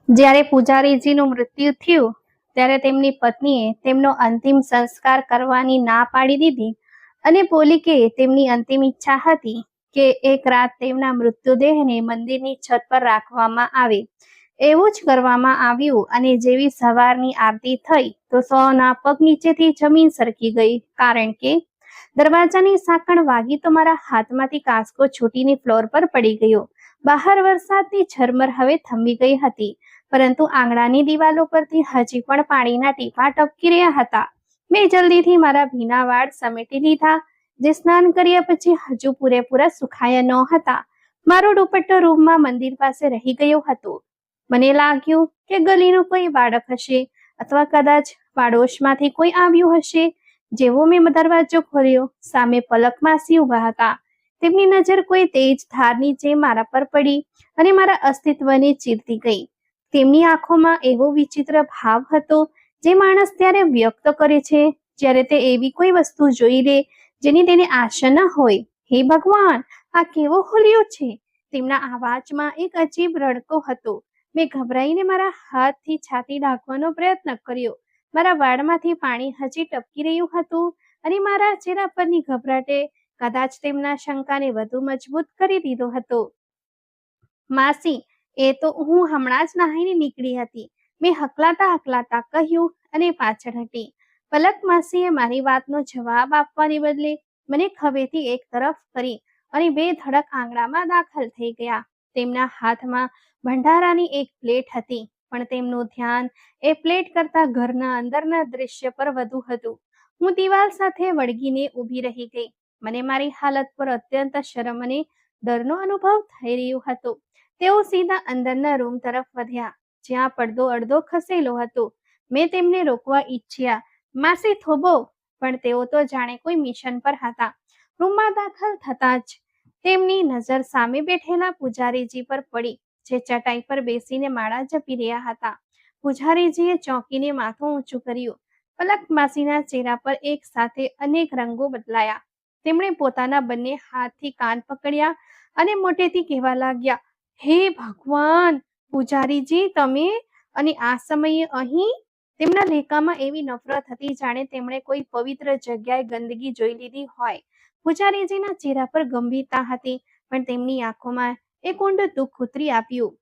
જ્યારે પૂજારીજીનું મૃત્યુ થયું ત્યારે તેમની પત્નીએ તેમનો અંતિમ સંસ્કાર કરવાની ના પાડી દીધી અને બોલી કે તેમની અંતિમ ઈચ્છા હતી કે એક રાત તેમના મૃતદેહને મંદિરની છત પર રાખવામાં આવે. એવું જ કરવામાં આવ્યું અને જેવી સવારની આરતી થઈ તો સૌના પગ નીચેથી જમીન સરકી ગઈ, કારણ કે દરવાજાની સાંકળ વાગી તો મારા હાથમાંથી કાંસકો છૂટીને ફ્લોર પર પડી ગયો. બહાર વરસાદની ઝરમર હવે થંભી ગઈ હતી, પરંતુ આંગણાની દિવાલો પરથી હજી પણ પાણીના ટીપા ટપકી રહ્યા હતા. મેં જલ્દીથી મારા ભીના વાળ સમેટી લીધા, જે સ્નાન કર્યા પછી હજુ પૂરેપૂરા સુખાયા ન હતા. મારો દુપટ્ટો રૂમમાં મંદિર પાસે રહી ગયો હતો. મને લાગ્યું કે ગલીનું કોઈ બાળક હશે અથવા કદાચ પાડોશમાંથી કોઈ આવ્યું હશે. જેવો મેં દરવાજો ખોલ્યો, સામે પલક માસી ઊભા હતા. તેમની નજર કોઈ તેજ ધારની જેમ મારા પર પડી અને મારા અસ્તિત્વને ચીરતી ગઈ. તેમની આંખોમાં એવો વિચિત્ર ભાવ હતો જે માણસ ત્યારે વ્યક્ત કરે છે જ્યારે તે એવી કોઈ વસ્તુ જોઈ લે જેની તેને આશા ન હોય. હે ભગવાન, આ કેવો હોલિયો છે! તેમના અવાજમાં એક અજીબ રડકો હતો. મેં ગભરાઈને મારા હાથથી છાતી ઢાંકવાનો પ્રયત્ન કર્યો. મારા વાળમાંથી પાણી હજી ટપકી રહ્યું હતું અને મારા ચહેરા પરની ગભરાટે કદાચ તેમના શંકાને વધુ મજબૂત કરી દીધો હતો. માસી, એ તો હું હમણાં જ નહાઈને નીકળી હતી, મેં હકલાતા કહ્યું અને પાછળ હટી. પલક માસીએ મારી વાતનો જવાબ આપવાને બદલે મને ખભેથી એક તરફ કરી અને બે ધડક આંગણામાં દાખલ થઈ ગયા. તેમના હાથમાં ભંડારાની એક પ્લેટ હતી, પણ તેમનું ધ્યાન એ પ્લેટ કરતા ઘરના અંદરના દૃશ્ય પર વધુ હતું. હું દિવાલ સાથે વળગીને ઊભી રહી ગઈ. મને મારી હાલત પર અત્યંત શરમ અને ડરનો અનુભવ થઈ રહ્યો હતો. તેઓ સીધા અંદરના રૂમ તરફ વધ્યા, જ્યાં પડદો અડધો ખસેલો હતો. મેં તેમને રોકવા ઈચ્છ્યા, માસી થોભો, પણ તેઓ તો જાણે કોઈ મિશન પર હતા. રૂમમાં દાખલ થતાં જ તેમની નજર સામે બેઠેલા પૂજારીજી પર પડી, જે ચટાઈ પર બેસીને માળા જપી રહ્યા હતા. પૂજારીજીએ ચોંકીને માથું ઊંચું કર્યું. પલક માસીના ચહેરા પર એક સાથે અનેક રંગો બદલાયા. તેમણે પોતાના બંને હાથથી કાન પકડ્યા અને મોટેથી કહેવા લાગ્યા, હે ભગવાન, પૂજારીજી તમે! અને આ સમયે અહીં? તેમના લેકામાં એવી નફરત હતી જાણે તેમણે કોઈ પવિત્ર જગ્યાએ ગંદકી જોઈ લીધી હોય. પૂજારીજીના ચહેરા પર ગંભીરતા હતી, પણ તેમની આંખોમાં એક ઊંડું દુઃખ ઉતરી આવ્યું.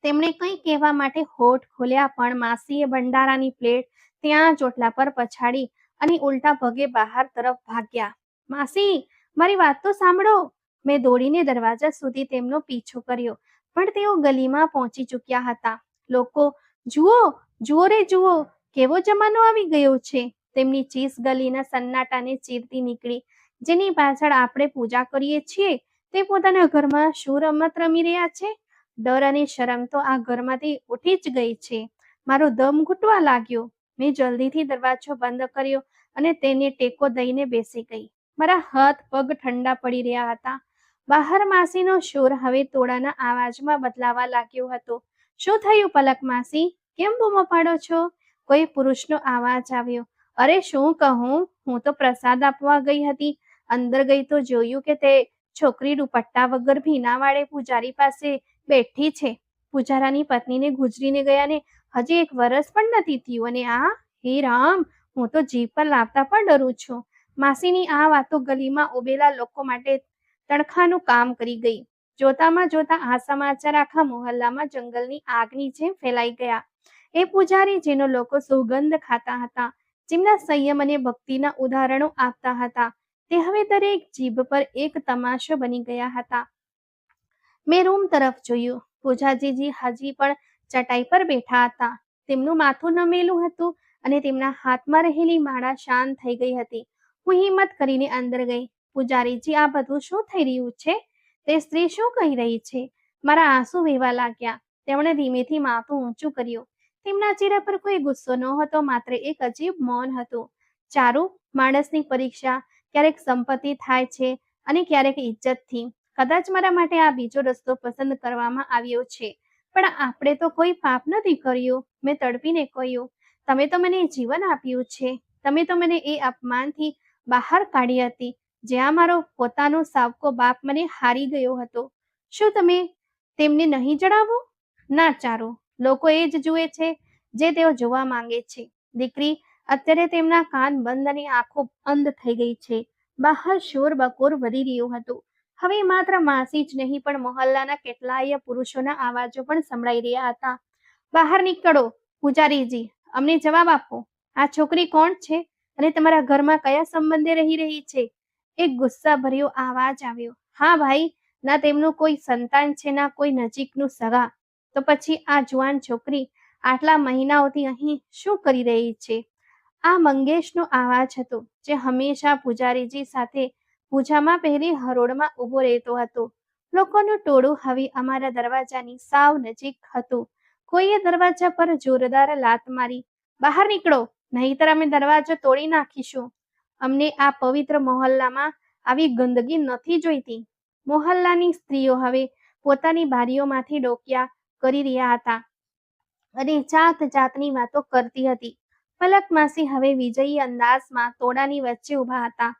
તેમણે કંઈ કહેવા માટે હોઠ ખોલ્યા, પણ માસીએ ભંડારાની પ્લેટ ત્યાં ચોટલા પર પછાડી અને ઉલટા પગે બહાર તરફ ભાગ્યા. માસી, મારી વાત તો સાંભળો! મેં દોડીને દરવાજા સુધી તેમનો પીછો કર્યો, પણ તેઓ ગલીમાં પહોંચી ચૂક્યા હતા. લોકો, જુઓ, જુઓ રે જુઓ, કેવો જમાનો આવી ગયો છે! તેમની ચીસ ગલીના સન્નાટાને ચીરતી નીકળી. જેની પાછળ આપણે પૂજા કરીએ છીએ તે પોતાના ઘરમાં શું રમત રમી રહ્યા છે? ડર અને શરમ તો આ ઘરમાંથી ઉઠી જ ગઈ છે. મારો દમ ઘૂંટવા લાગ્યો. મેં જલ્દીથી દરવાજો બંધ કર્યો અને તેને ટેકો દઈને બેસી ગઈ. મારા હાથ પગ ઠંડા પડી રહ્યા હતા. બહાર માસીનો શોર હવે તોડાના અવાજમાં બદલાવા લાગ્યો હતો. શું થયું પલક માસી? કેમ બૂમો પાડો છો? કોઈ પુરુષનો અવાજ આવ્યો. અરે શું કહું, હું તો પ્રસાદ આપવા ગઈ હતી. અંદર ગઈ તો જોયું કે તે છોકરી દુપટ્ટા વગર ભીના વાળે પૂજારી પાસે બેઠી છે. પૂજારાની પત્નીને ગુજરીને ગયાને હજી 1 વર્ષ પણ નથી થયું અને આ, હે રામ, હું તો જીભ પર લાવતા પણ ડરું છું. માસીની આ વાતો ગલીમાં ઉભેલા લોકો માટે તણખાનું કામ કરી ગઈ. જોતામાં જોતા આ સમાચાર આખા મોહલ્લામાં જંગલની આગની જેમ ફેલાઈ ગયા. એ પૂજારી જેનો લોકો સુગંધ ખાતા હતા, જેમના સંયમ અને ભક્તિના ઉદાહરણો આપતા હતા, તે હવે દરેક જીભ પર એક તમાશો બની ગયા હતા. મેં રૂમ તરફ જોયું. પૂજારીજી હજી પણ ચટાઈ પર બેઠા હતા. તેમનું માથું નમેલું હતું અને તેમના હાથમાં રહેલી માળા શાંત થઈ ગઈ હતી. હું હિંમત કરીને અંદર ગઈ. પૂજારીજી, આ બધું શું થઈ રહ્યું છે? તે સ્ત્રી શું કહી રહી છે? મારા આંસુ વહેવા લાગ્યા. તેમણે ધીમેથી માથું ઊંચું કર્યું. તેમના ચહેરા પર કોઈ ગુસ્સો નહોતો, માત્ર એક અજીબ મૌન હતું. ચારુ, માણસની પરીક્ષા ક્યારેક સંપત્તિ થાય છે અને ક્યારેક ઇજ્જતથી. કદાચ મારા માટે આ બીજો રસ્તો પસંદ કરવામાં આવ્યો છે, પણ આપણે તો કોઈ પાપ નથી કર્યું. મેં તડપીને કહ્યું, તમે તો મને જીવન આપ્યું છે. તમે તો મને એ અપમાનથી બહાર કાઢી હતી, જ્યાં મારો પોતાનો સાવકો બાપ મને હારી ગયો હતો. શું તમે તેમને નહીં જણાવો? ના ચારુ, લોકો એ જ જુએ છે જે તેઓ જોવા માંગે છે. દીકરી, અત્યારે તેમના કાન બંધ અને આંખો અંધ થઈ ગઈ છે. બહાર શોર બકોર વધી રહ્યું હતું. હવે માત્ર માસી જ નહીં પણ મોહલ્લાના કેટલાય પુરુષોના અવાજો પણ સંભળાઈ રહ્યા હતા. બહાર નીકળો પૂજારીજી, અમને જવાબ આપો. આ છોકરી કોણ છે અને તમારા ઘરમાં કયા સંબંધે રહી રહી છે? એક ગુસ્સાભર્યો આવાજ આવ્યો. હા ભાઈ, ના તેમનું કોઈ સંતાન છે ના કોઈ નજીકનું સગા. તો પછી આ જુવાન છોકરી આટલા મહિનાઓથી અહીં શું કરી રહી છે? આ મંગેશનો અવાજ હતો, જે હંમેશા પૂજારીજી સાથે પૂજામાં પહેલી હરોળમાં ઊભો રહેતો હતો. લોકોનું ટોળું હવે અમારા દરવાજાની સાવ નજીક હતું. કોઈએ દરવાજા પર જોરદાર લાત મારી. બહાર નીકળો, નહીંતર અમે દરવાજો તોડી નાખીશું. અમને આ પવિત્ર મોહલ્લામાં આવી ગંદકી નથી જોઈતી. મોહલ્લાની સ્ત્રીઓ હવે પોતાની બારીઓમાંથી ડોકિયા કરી રહ્યા હતા અને જાત જાતની વાતો કરતી હતી. પલક માસી હવે વિજયી અંદાજમાં તોડાની વચ્ચે ઊભા હતા,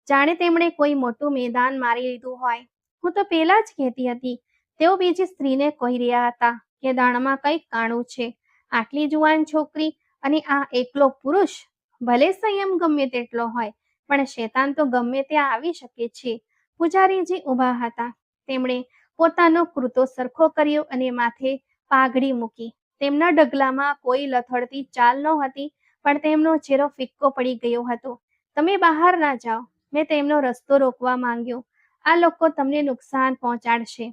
જાણે તેમણે કોઈ મોટું મેદાન મારી લીધું હોય. હું તો પહેલા જ કહેતી હતી, તેઓ બીજી સ્ત્રીને કહી રહ્યા હતા કે દાણમાં કંઈક કાણું છે. આટલી જુવાન છોકરી અને આ એકલો પુરુષ, ભલે સંયમ ગમે તેટલો હોય પણ શેતાન તો ગમે ત્યાં આવી શકે છે. પૂજારીજી ઊભા હતા. તેમણે પોતાનો કુર્તો સરખો કર્યો અને માથે પાઘડી મૂકી. તેમના ડગલામાં કોઈ લથડતી ચાલ નહોતી, પણ તેમનો ચહેરો ફિક્કો પડી ગયો હતો. તમે બહાર ના જાઓ. મેં તેમનો રસ્તો રોકવા માંગ્યો. આ લોકો તમને નુકસાન પહોંચાડશે.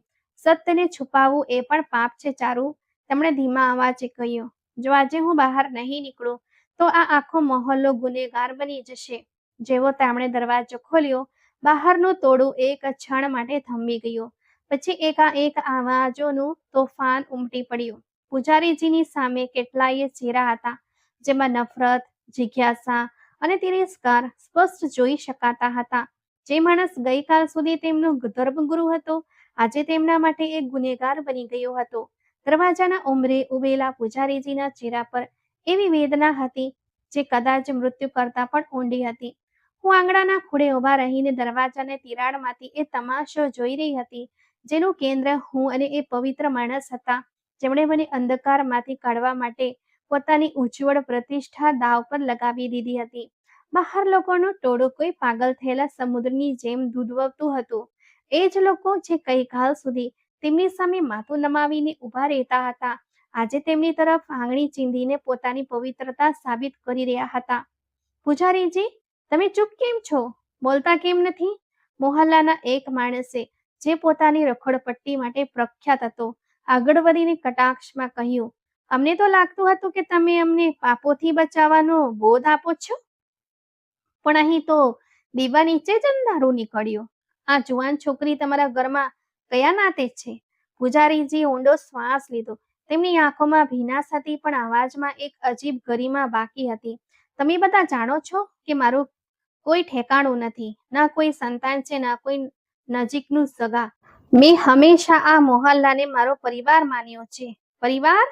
સત્યને છુપાવવું એ પણ પાપ છે ચારુ, તેમણે ધીમા અવાજે કહ્યું. જો આજે હું બહાર નહીં નીકળું તો આ આખો મોહલ્લો ગુનેગાર બની જશે. જેવો તેમણે દરવાજો ખોલ્યો, બહારનું ટોળું એક ક્ષણ માટે થંભી ગયું. પછી એકાએક આવાજોનું તોફાન ઉમટી પડ્યું. પૂજારીજીની સામે કેટલાય ચહેરા હતા, જેમાં નફરત, જિજ્ઞાસા અને તિરસ્કાર સ્પષ્ટ જોઈ શકાતા હતા. જે માણસ ગઈકાલ સુધી તેમનો ધર્મગુરુ હતો, આજે તેમના માટે એક ગુનેગાર બની ગયો હતો. દરવાજાના ઉંબરે ઉભેલા પૂજારીજીના ચહેરા પર એવી વેદના હતી જે કદાચ મૃત્યુ કરતા પણ ઊંડી હતી. હું આંગણાના ખૂણે ઊભા રહીને દરવાજાને તિરાડમાંથી એ તમાશો જોઈ રહી હતી, જેનું કેન્દ્ર હું અને એ પવિત્ર માણસ હતા, જેમણે મને અંધકારમાંથી કાઢવા માટે પોતાની ઉજ્જવળ પ્રતિષ્ઠા દાવ પર લગાવી દીધી હતી. બહાર લોકોનું ટોળું કોઈ પાગલ થયેલા સમુદ્રની જેમ ધૂધવતું હતું. એ જ લોકો જે ગઈકાલ સુધી તેમની સામે માથું નમાવીને ઊભા રહેતા હતા, આજે તેમની તરફ આંગળી ચીંધીને પોતાની પવિત્રતા સાબિત કરી રહ્યા હતા. પૂજારીજી, તમે ચૂપ કેમ છો? બોલતા કેમ નથી? મોહલ્લાના એક માણસે, જે પોતાની રખડપટ્ટી માટે પ્રખ્યાત હતો, આગળ વધીને કટાક્ષમાં કહ્યું. અમને તો લાગતું હતું કે તમે અમને પાપોથી બચાવવાનો બોધ આપો છો, પણ અહીં તો દીવા નીચે જ અંધારું નીકળ્યું. આ જુવાન છોકરી તમારા ઘરમાં કયા નાતે છે? પૂજારીજી ઊંડો શ્વાસ લીધો. તેમની આંખોમાં ભીનાશ હતી, પણ અવાજમાં એક અજીબ ગરિમા બાકી હતી. તમે બધા જાણો છો કે મારું કોઈ ઠેકાણું નથી, ના કોઈ સંતાન છે, ના કોઈ નજીકનું સગા. મેં હંમેશા આ મોહલ્લાને મારો પરિવાર માન્યો છે. પરિવાર?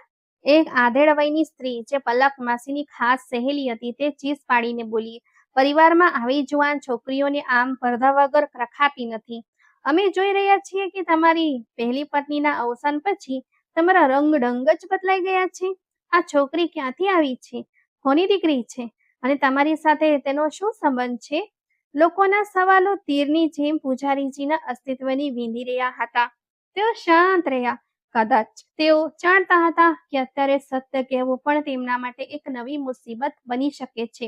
એક આધેડ વયની સ્ત્રી, જે પલક માસીની ખાસ સહેલી હતી, તે ચીસ પાડીને બોલી. પરિવારમાં આવી જુવાન છોકરીઓને આમ પડદા વગર રખાતી નથી. અમે જોઈ રહ્યા છીએ કે તમારી પહેલી પત્નીના અવસાન પછી તમારા રંગ જ બદલાઈ ગયા છે. આ છોકરી ક્યાંથી આવી છે? કોની દીકરી છે? અને તમારી સાથે તેનો શું સંબંધ છે? લોકોના સવાલો તીરની જેમ પૂજારીજીના અસ્તિત્વની વીંધી રહ્યા હતા. તેઓ શાંત રહ્યા. કદાચ તેઓ જાણતા હતા કે અત્યારે સત્ય કહેવું પણ તેમના માટે એક નવી મુસીબત બની શકે છે.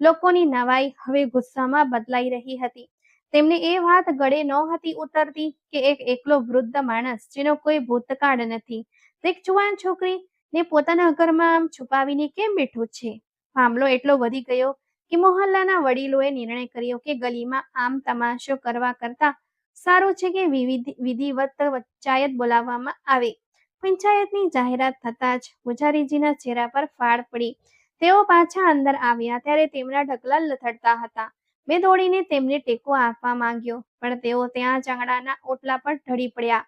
લોકોની નવાઈ હવે ગુસ્સામાં બદલાઈ રહી હતી. તેમને એ વાત ગળે નહોતી ઉતરતી કે એક એકલો વૃદ્ધ માણસ, જેનો કોઈ ભૂતકાળ નથી, એક જુવાન છોકરીને પોતાના ઘરમાં આમ છુપાવીને કેમ બેઠો છે. મામલો એટલો વધી ગયો કે મોહલ્લાના વડીલોએ નિર્ણય કર્યો કે ગલીમાં આમ તમાશો કરવા કરતા સારું છે કે વિધિવત પંચાયત બોલાવવામાં આવે. પંચાયતની જાહેરાત થતાં જ પૂજારીજીના ચહેરા પર ફાળ પડી. તેઓ પાછા અંદર આવ્યા ત્યારે તેમના ઢગલા લથડતા હતા. મેં દોડીને તેમને ટેકો આપવા માંગ્યો, પણ તેઓ ત્યાં જ આંગણાના ઓટલા પર ઢળી પડ્યા.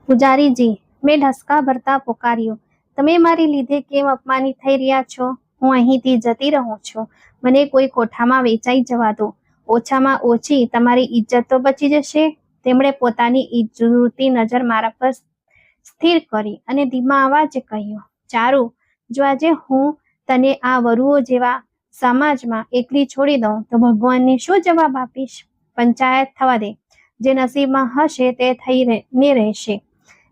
પૂજારીજી, મેં ઢસકા ભરતા પોકાર્યું. તમે મારી લીધે કેમ અપમાનિત થઈ રહ્યા છો? હું અહીંથી જતી રહું છું. મને કોઈ કોઠામાં વેચાઈ જવા દો. ઓછામાં ઓછી તમારી ઇજ્જત તો બચી જશે. તેમણે પોતાની ઇજ્જતની નજર મારા પર સ્થિર કરી અને ધીમા અવાજે કહ્યું. ચારું, જો આજે હું તને આ વરુઓ જેવા સમાજમાં એકલી છોડી દઉં તો ભગવાનને શું જવાબ આપીશ? પંચાયત થવા દે, જે નસીબમાં હશે તે થઈને રહેશે.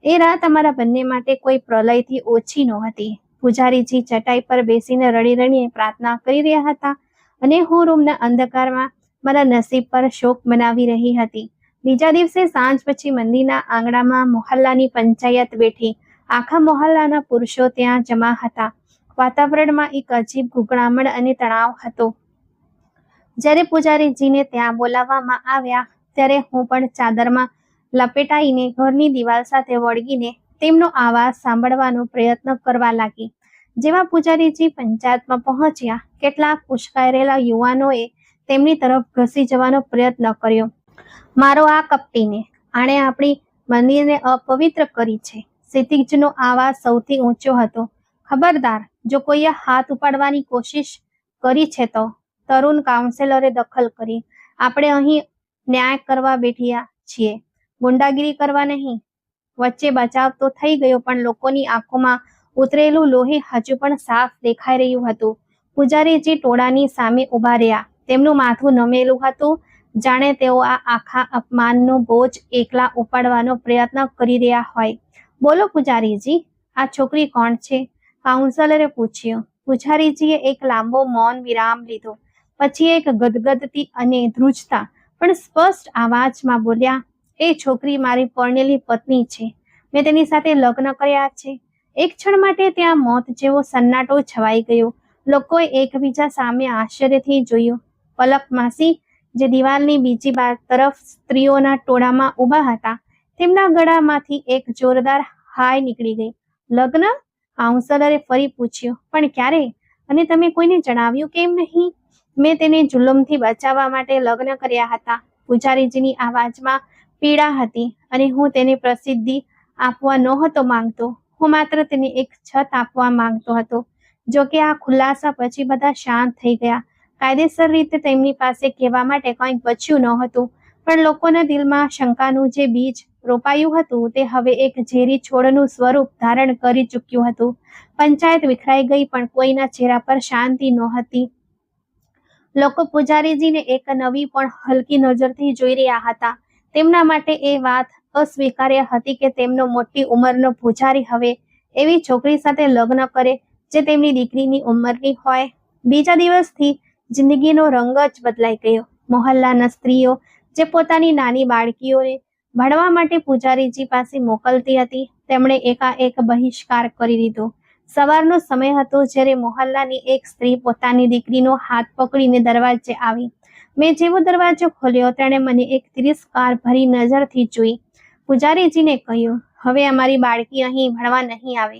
એ રાત અમારા બંને માટે કોઈ પ્રલયથી ઓછી નહોતી. પૂજારીજી ચટાઈ પર બેસીને રડી રડીને પ્રાર્થના કરી રહ્યા હતા અને હું રૂમના અંધકારમાં મારા નસીબ પર શોક મનાવી રહી હતી. બીજા દિવસે સાંજ પછી મંદિરના આંગણામાં મોહલ્લાની પંચાયત બેઠી. આખા મોહલ્લાના પુરુષો ત્યાં જમા હતા. વાતાવરણમાં એક અજીબ ગૂંગળામણ અને તણાવ હતો. જ્યારે પૂજારીજીને ત્યાં બોલાવવામાં આવ્યા ત્યારે હું પણ ચાદરમાં લપેટાઈને ઘરની દિવાલ સાથે વળગીને તેમનો અવાજ સાંભળવાનો પ્રયત્ન કરવા લાગી. જેવા પૂજારીજી પંચાયતમાં પહોંચ્યા, કેટલાક ઉશ્કેરાયેલા યુવાનોએ તેમની તરફ ઘસી જવાનો પ્રયત્ન કર્યો. મારો આ કપટીને, આણે આપણી મંદિરને અપવિત્ર કરી છે. ક્ષિતિજનો અવાજ સૌથી ઊંચો હતો. ખબરદાર, જો કોઈએ હાથ ઉપાડવાની કોશિશ કરી છે તો. તરુણ કાઉન્સેલરે દખલ કરી. આપણે અહીં ન્યાય કરવા બેઠ્યા છીએ, ગુંડાગીરી કરવા નહીં. વચ્ચે બચાવ તો થઈ ગયો, પણ લોકોની આંખોમાં ઉતરેલું લોહી હજુ પણ સાફ દેખાઈ રહ્યું હતું. પૂજારીજી ટોળાની સામે ઊભા રહ્યા. તેમનું માથું નમેલું હતું, જાણે તેઓ આ આખા અપમાનનો બોજ એકલા ઉપાડવાનો પ્રયત્ન કરી રહ્યા હોય. બોલો પૂજારીજી, આ છોકરી કોણ છે? કાઉન્સલરે પૂછ્યું. પૂજારીજીએ એક લાંબો મૌન વિરામ લીધો. પછી એક ગદગદતી અને ધ્રુજતા પણ સ્પષ્ટ અવાજમાં બોલ્યા, એ છોકરી મારી પરણેલી પત્ની છે. મેં તેની સાથે લગ્ન કર્યા છે. એક ક્ષણ માટે ત્યાં મોત જેવો સન્નાટો છવાઈ ગયો. લોકોએ એકબીજા સામે આશ્ચર્યથી જોયું. પલક માસી, જે દિવાલની બીજી તરફ સ્ત્રીઓના ટોળામાં ઊભા હતા, તેમના ગળામાંથી એક જોરદાર હાય નીકળી ગઈ. લગ્ન? કાઉન્સલરે ફરી પૂછ્યું. પણ ક્યારે? અને તમે કોઈને જણાવ્યું કેમ નહીં? મેં તેને જુલમથી બચાવવા માટે લગ્ન કર્યા હતા. પૂજારીજીની અવાજમાં પીડા હતી અને હું તેને પ્રસિદ્ધિ આપવા નહોતો માંગતો. હું માત્ર તેને એક છત આપવા માંગતો હતો. જોકે આ ખુલાસા પછી બધા શાંત થઈ ગયા. કાયદેસર રીતે તેમની પાસે કહેવા માટે કંઈક બચ્યું નહોતું, પણ લોકોના દિલમાં શંકાનું જે બીજ રોપાયું હતું તે હવે એક ઝેરી છોડનું સ્વરૂપ ધારણ કરી ચૂક્યું હતું. પંચાયત વિખરાઈ ગઈ, પણ કોઈના ચહેરા પર શાંતિ નહોતી. લોકો પૂજારીજીને એક નવી પણ હલકી નજરથી જોઈ રહ્યા હતા. તેમના માટે એ વાત અસ્વીકાર્ય હતી કે તેમનો મોટી ઉંમરનો પૂજારી હવે એવી છોકરી સાથે લગ્ન કરે જે તેમની દીકરીની ઉંમરની હોય. બીજા દિવસથી જિંદગીનો રંગ જ બદલાઈ ગયો. મોહલ્લાના સ્ત્રીઓ જે પોતાની નાની બાળકીઓને ભણવા માટે પૂજારીજી પાસે મોકલતી હતી, તેમણે એકાએક બહિષ્કાર કરી દીધો. સવારનો સમય હતો જ્યારે મોહલ્લાની એક સ્ત્રી પોતાની દીકરીનો હાથ પકડીને દરવાજે આવી. મેં જેવો દરવાજો ખોલ્યો તેણે મને એક તિરસ્કાર ભરી નજરથી જોઈ. પૂજારીજીને કહ્યું, હવે અમારી બાળકી અહીં ભણવા નહીં આવે.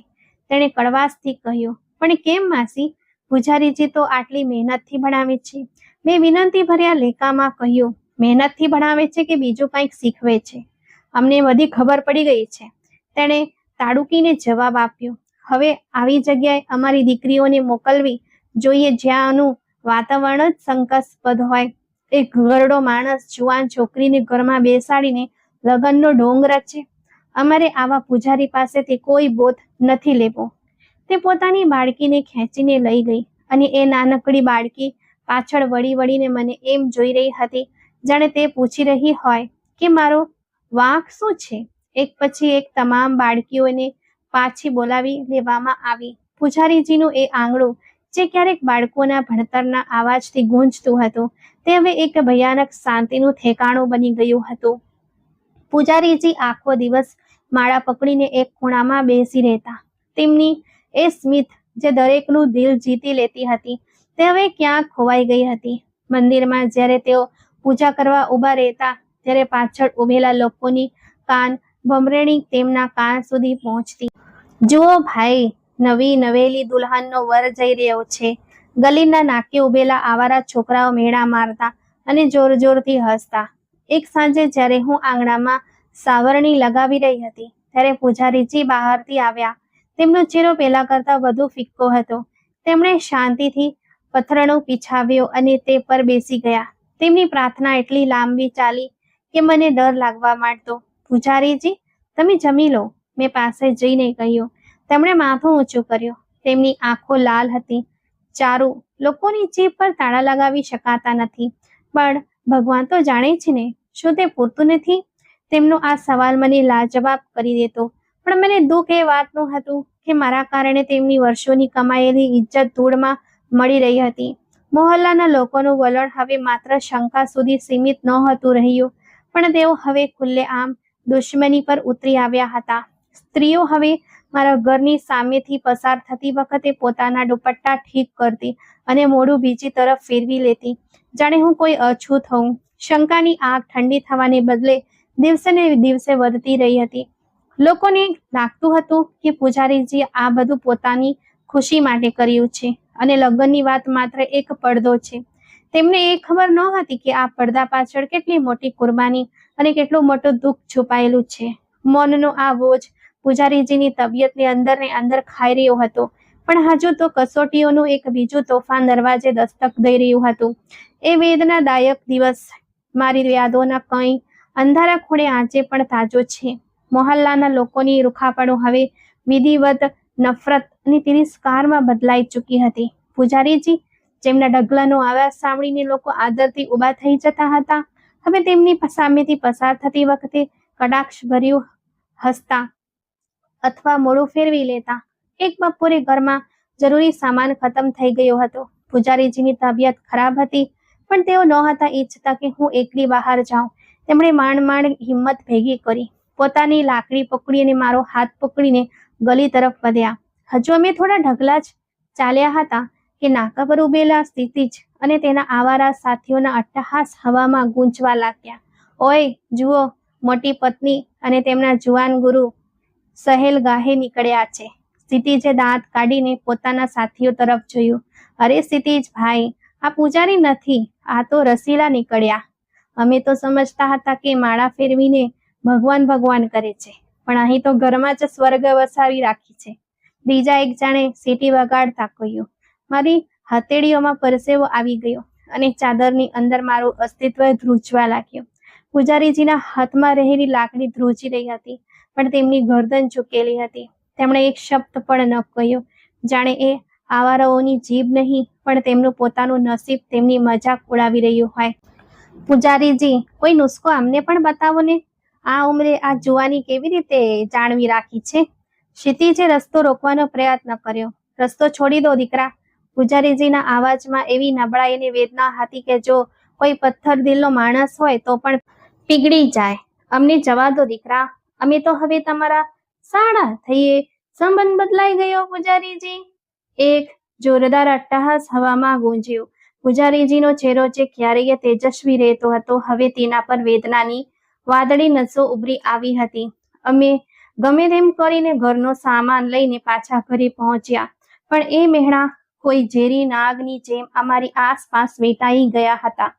તેણે કડવાશથી કહ્યું. પણ કેમ માસી? પૂજારીજી તો આટલી મહેનતથી ભણાવે છે. મેં વિનંતી ભર્યા લેખામાં કહ્યું, મહેનતથી ભણાવે છે કે બીજું કંઈક શીખવે છે? અમને બધી ખબર પડી ગઈ છે, તેણે તાડુકીને જવાબ આપ્યો. હવે આવી જગ્યાએ અમારી દીકરીઓને મોકલવી જોઈએ જ્યાંનું વાતાવરણ જ શંકાસ્પદ હોય. એક ઘરડો માણસ જુવાન છોકરીને ઘરમાં બેસાડીને લગ્નનો ઢોંગ રચે. અમારે આવા પૂજારી પાસેથી કોઈ બોધ નથી લેવો. તે પોતાની બાળકીને ખેંચીને લઈ ગઈ અને એ નાનકડી બાળકી પાછળ વળી વળીને મને એમ જોઈ રહી હતી જાણે તે પૂછી રહી હોય કે મારો વાંક શું છે. એક પછી એક તમામ બાળકીઓને પાછી બોલાવી લેવામાં આવી. પૂજારીજીનું એ આંગણું જે ક્યારેક બાળકોના ભણતરના અવાજથી ગૂંજતું હતું, તે હવે એક ભયાનક શાંતિનું ઠેકાણું બની ગયું હતું. પૂજારીજી આખો દિવસ માળા પકડીને એક ખૂણામાં બેસી રહેતા. તેમની એ સ્મિત જે દરેકનું દિલ જીતી લેતી હતી, તે હવે ક્યાંક ખોવાઈ ગઈ હતી. મંદિરમાં જ્યારે તેઓ પૂજા કરવા ઊભા રહેતા, ત્યારે પાછળ ઊભેલા લોકોની કાન ભમરેણી તેમના કાન સુધી પહોંચતી. જુઓ ભાઈ, નવી નવેલી દુલ્હનનો વર જઈ રહ્યો છે. ગલીના નાકે ઊભેલા આવારા છોકરાઓ મેળા મારતા અને જોર જોરથી હસતા. એક સાંજે જ્યારે હું આંગણામાં સાવરણી લગાવી રહી હતી, ત્યારે પૂજારીજી બહારથી આવ્યા. તેમનો ચહેરો પહેલા કરતાં વધુ ફિક્કો હતો. તેમણે શાંતિથી પથરણો પીછાવ્યો અને તે પર બેસી ગયા. તેમની પ્રાર્થના એટલી લાંબી ચાલી કે મને ડર લાગવા માંડતો. પૂજારીજી, તમે જમી લો, મેં પાસે જઈને કહ્યું. તેમણે માથું ઊંચું કર્યું. તેમની આંખો લાલ હતી. ચારુ, લોકોની જીભ પર તાળા લગાવી શકાતા નથી, પણ ભગવાન તો જાણે છે ને, શું તે પૂરતું નથી? તેમનો આ સવાલ મને લાજવાબ કરી દેતો, પણ મને દુઃખ એ વાતનું હતું કે મારા કારણે તેમની વર્ષોની કમાયેલી ઇજ્જત ધૂળમાં મળી રહી હતી. મોહલ્લાના લોકોનું વલણ હવે માત્ર શંકા સુધી સીમિત નહોતું રહ્યું, પણ તેઓ હવે ખુલ્લેઆમ દુશ્મની પર ઉતરી આવ્યા હતા. સ્ત્રીઓ હવે મારા ઘરની સામેથી પસાર થતી વખતે પોતાના દુપટ્ટા ઠીક કરતી અને મોઢું બીજી તરફ ફેરવી લેતી, જાણે હું કોઈ અછૂત હોઉં. શંકાની આગ ઠંડી થવાને બદલે દિવસે ને દિવસે વધતી રહી હતી. લોકોને લાગતું હતું કે પૂજારીજી આ બધું પોતાની ખુશી માટે કર્યું છે અને લગ્નની વાત માત્ર એક પડદો છે. તેમને એ ખબર નહોતી કે આ પડદા પાછળ કેટલી મોટી કુરબાની અને કેટલું મોટું દુઃખ છુપાયેલું છે. મૌનનો આ બોજ પૂજારીજીની તબિયતને અંદર ને અંદર ખાઈ રહ્યો હતો, પણ હજુ તો કસોટીઓનું એક બીજું તોફાન દરવાજે દસ્તક દઈ રહ્યું હતું. એ વેદનાદાયક દિવસ મારી યાદોના કંઈ અંધારા ખૂણે આજે પણ તાજો છે. મોહલ્લાના લોકોની રૂખાપણું હવે વિધિવત નફરત અને તિરસ્કારમાં બદલાઈ ચૂકી હતી. પૂજારીજી, જેમના ડગલાનો અવાજ સાંભળીને લોકો આદરથી ઊભા થઈ જતા હતા, હવે તેમની સામેથી પસાર થતી વખતે કટાક્ષ ભર્યું હસતા અથવા મોઢું ફેરવી લેતા. એક બપોરે ઘરમાં જરૂરી સામાન ખતમ થઈ ગયો હતો. પૂજારીજીની તબિયત ખરાબ હતી, પણ તેઓ નહોતા ઈચ્છતા કે હું એકલી બહાર જાઉં. તેમણે માંડ માંડ હિંમત ભેગી કરી, પોતાની લાકડી પકડી અને મારો હાથ પકડીને ગલી તરફ વધ્યા. હજુ અમે થોડા ઢગલા જ ચાલ્યા હતા કે નાકા પર ઉભેલા ક્ષિતિજ અને તેના આવારા સાથીઓના અટ્ટહાસ હવામાં ગૂંજવા લાગ્યા. ઓય જુઓ, મોટી પત્ની અને તેમના જુવાન ગુરુ સહેલ ગાહે નીકળ્યા છે. ક્ષિતિજે દાંત કાઢીને પોતાના સાથીઓ તરફ જોયું. અરે ક્ષિતિજ ભાઈ, આ પૂજારી નથી, આ તો રસીલા નીકળ્યા. અમે તો સમજતા હતા કે માળા ફેરવીને ભગવાન ભગવાન કરે છે, પણ અહીં તો ઘરમાં જ સ્વર્ગ વસાવી રાખી છે. બીજા એક જાણે સીટી વગાડતા કહ્યું. મારી હથેળીઓમાં પરસેવો આવી ગયો અને ચાદરની અંદર મારું અસ્તિત્વ ધ્રુજવા લાગ્યું. પૂજારીજીના હાથમાં રહેલી લાકડી ધ્રુજી રહી હતી, પણ તેમની ગરદન ઝૂકેલી હતી. તેમણે એક શબ્દ પણ ન કહ્યો, જાણે એ આવારાઓની જીભ નહીં, પણ તેમનું પોતાનું નસીબ તેમની મજાક ઉડાવી રહ્યું હોય. પૂજારીજી, કોઈ નુસ્ખો અમને પણ બતાવો ને. આ ઉંમરે આ જુવાની કેવી રીતે જાળવી રાખી છે? ક્ષિતિજે રસ્તો રોકવાનો પ્રયત્ન કર્યો. રસ્તો છોડી દો દીકરા. પૂજારીજીના અવાજમાં એવી નબળાઈ અને વેદના હતી કે જો કોઈ પથ્થર દિલનો માણસ હોય તો પણ પીગળી જાય. અમને જવા દો દીકરા, અમે તો હવે તમારા સાળા થઈએ. સંબંધ બદલાઈ ગયો પૂજારીજી. એક જોરદાર અટ્ટહાસ હવામાં ગુંજ્યો. પૂજારીજીનો ચહેરો જે ક્યારેય તેજસ્વી રહેતો હતો, હવે તેના પર વેદનાની વાદળી નસો ઉભરી આવી હતી. અમે ગમે તેમ કરીને ઘરનો સામાન લઈને પાછા ઘરે પહોંચ્યા, પણ એ મહેણા કોઈ ઝેરી નાગની જેમ અમારી આસપાસ વેટાઈ ગયા હતા.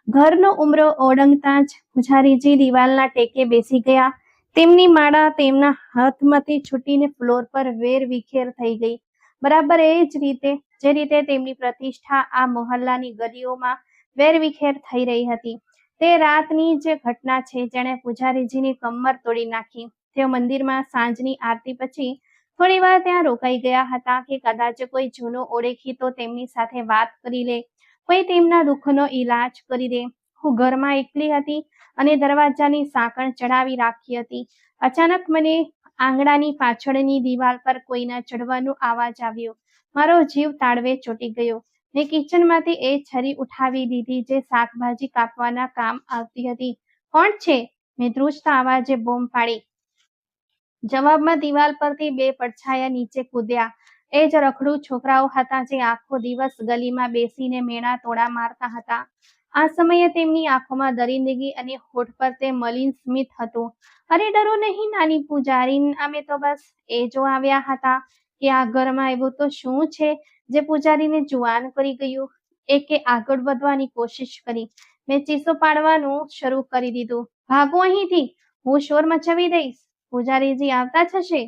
ઘરનો ઉંબરો ઓળંગતા જ પૂજારીજી દિવાલના ટેકે બેસી ગયા. તેમની માળા તેમના હાથમાંથી છૂટીને ફ્લોર પર વેરવિખેર થઈ ગઈ. બરાબર એ જ રીતે જે રીતે તેમની પ્રતિષ્ઠા આ મોહલ્લાની ગલીઓમાં વેરવિખેર થઈ રહી હતી. તે રાતની જ ઘટના છે જેણે પૂજારીજીની કમર તોડી નાખી. તેઓ મંદિરમાં સાંજની આરતી પછી થોડી વાર ત્યાં રોકાઈ ગયા હતા કે કદાચ કોઈ જૂનો ઓળખીતો તેમની સાથે વાત કરી લે, કોઈ તેમના દુઃખનો ઈલાજ કરી દે. હું ઘરમાં એકલી હતી અને દરવાજાની સાંકળ ચડાવી રાખી હતી. અચાનક મને આંગણાની પાછળની દિવાલ પર કોઈના ચઢવાનો અવાજ આવ્યો. મારો જીવ તાળવે ચોંટી ગયો. મેં કિચનમાંથી એ છરી ઉઠાવી દીધી જે શાકભાજી કાપવાના કામ આવતી હતી. કોણ છે? મેં ધ્રુજતા અવાજે બૂમ પાડી. જવાબમાં દિવાલ પરથી બે પડછાયા નીચે કૂદ્યા. એ જ રખડુ છોકરાઓ હતા જે આખો દિવસ ગલીમાં બેસીને મેણા તોડા મારતા હતા. આ સમયે તેમની આંખોમાં દરિંદગી અને હોઠ પર તે મલિન સ્મિત હતું. અરે ડરો નહીં નાની પૂજારીન, અમે તો બસ એ જો આવ્યા હતા કે આ ઘરમાં એવું તો શું છે જે પૂજારીને જુવાન કરી ગયું. એકે આગળ વધવાની કોશિશ કરી. મેં ચીસો પાડવાનું શરૂ કરી દીધું. ભાગો અહીંથી, હું શોર મચાવી દઈશ. પૂજારીજી આવતા થશે.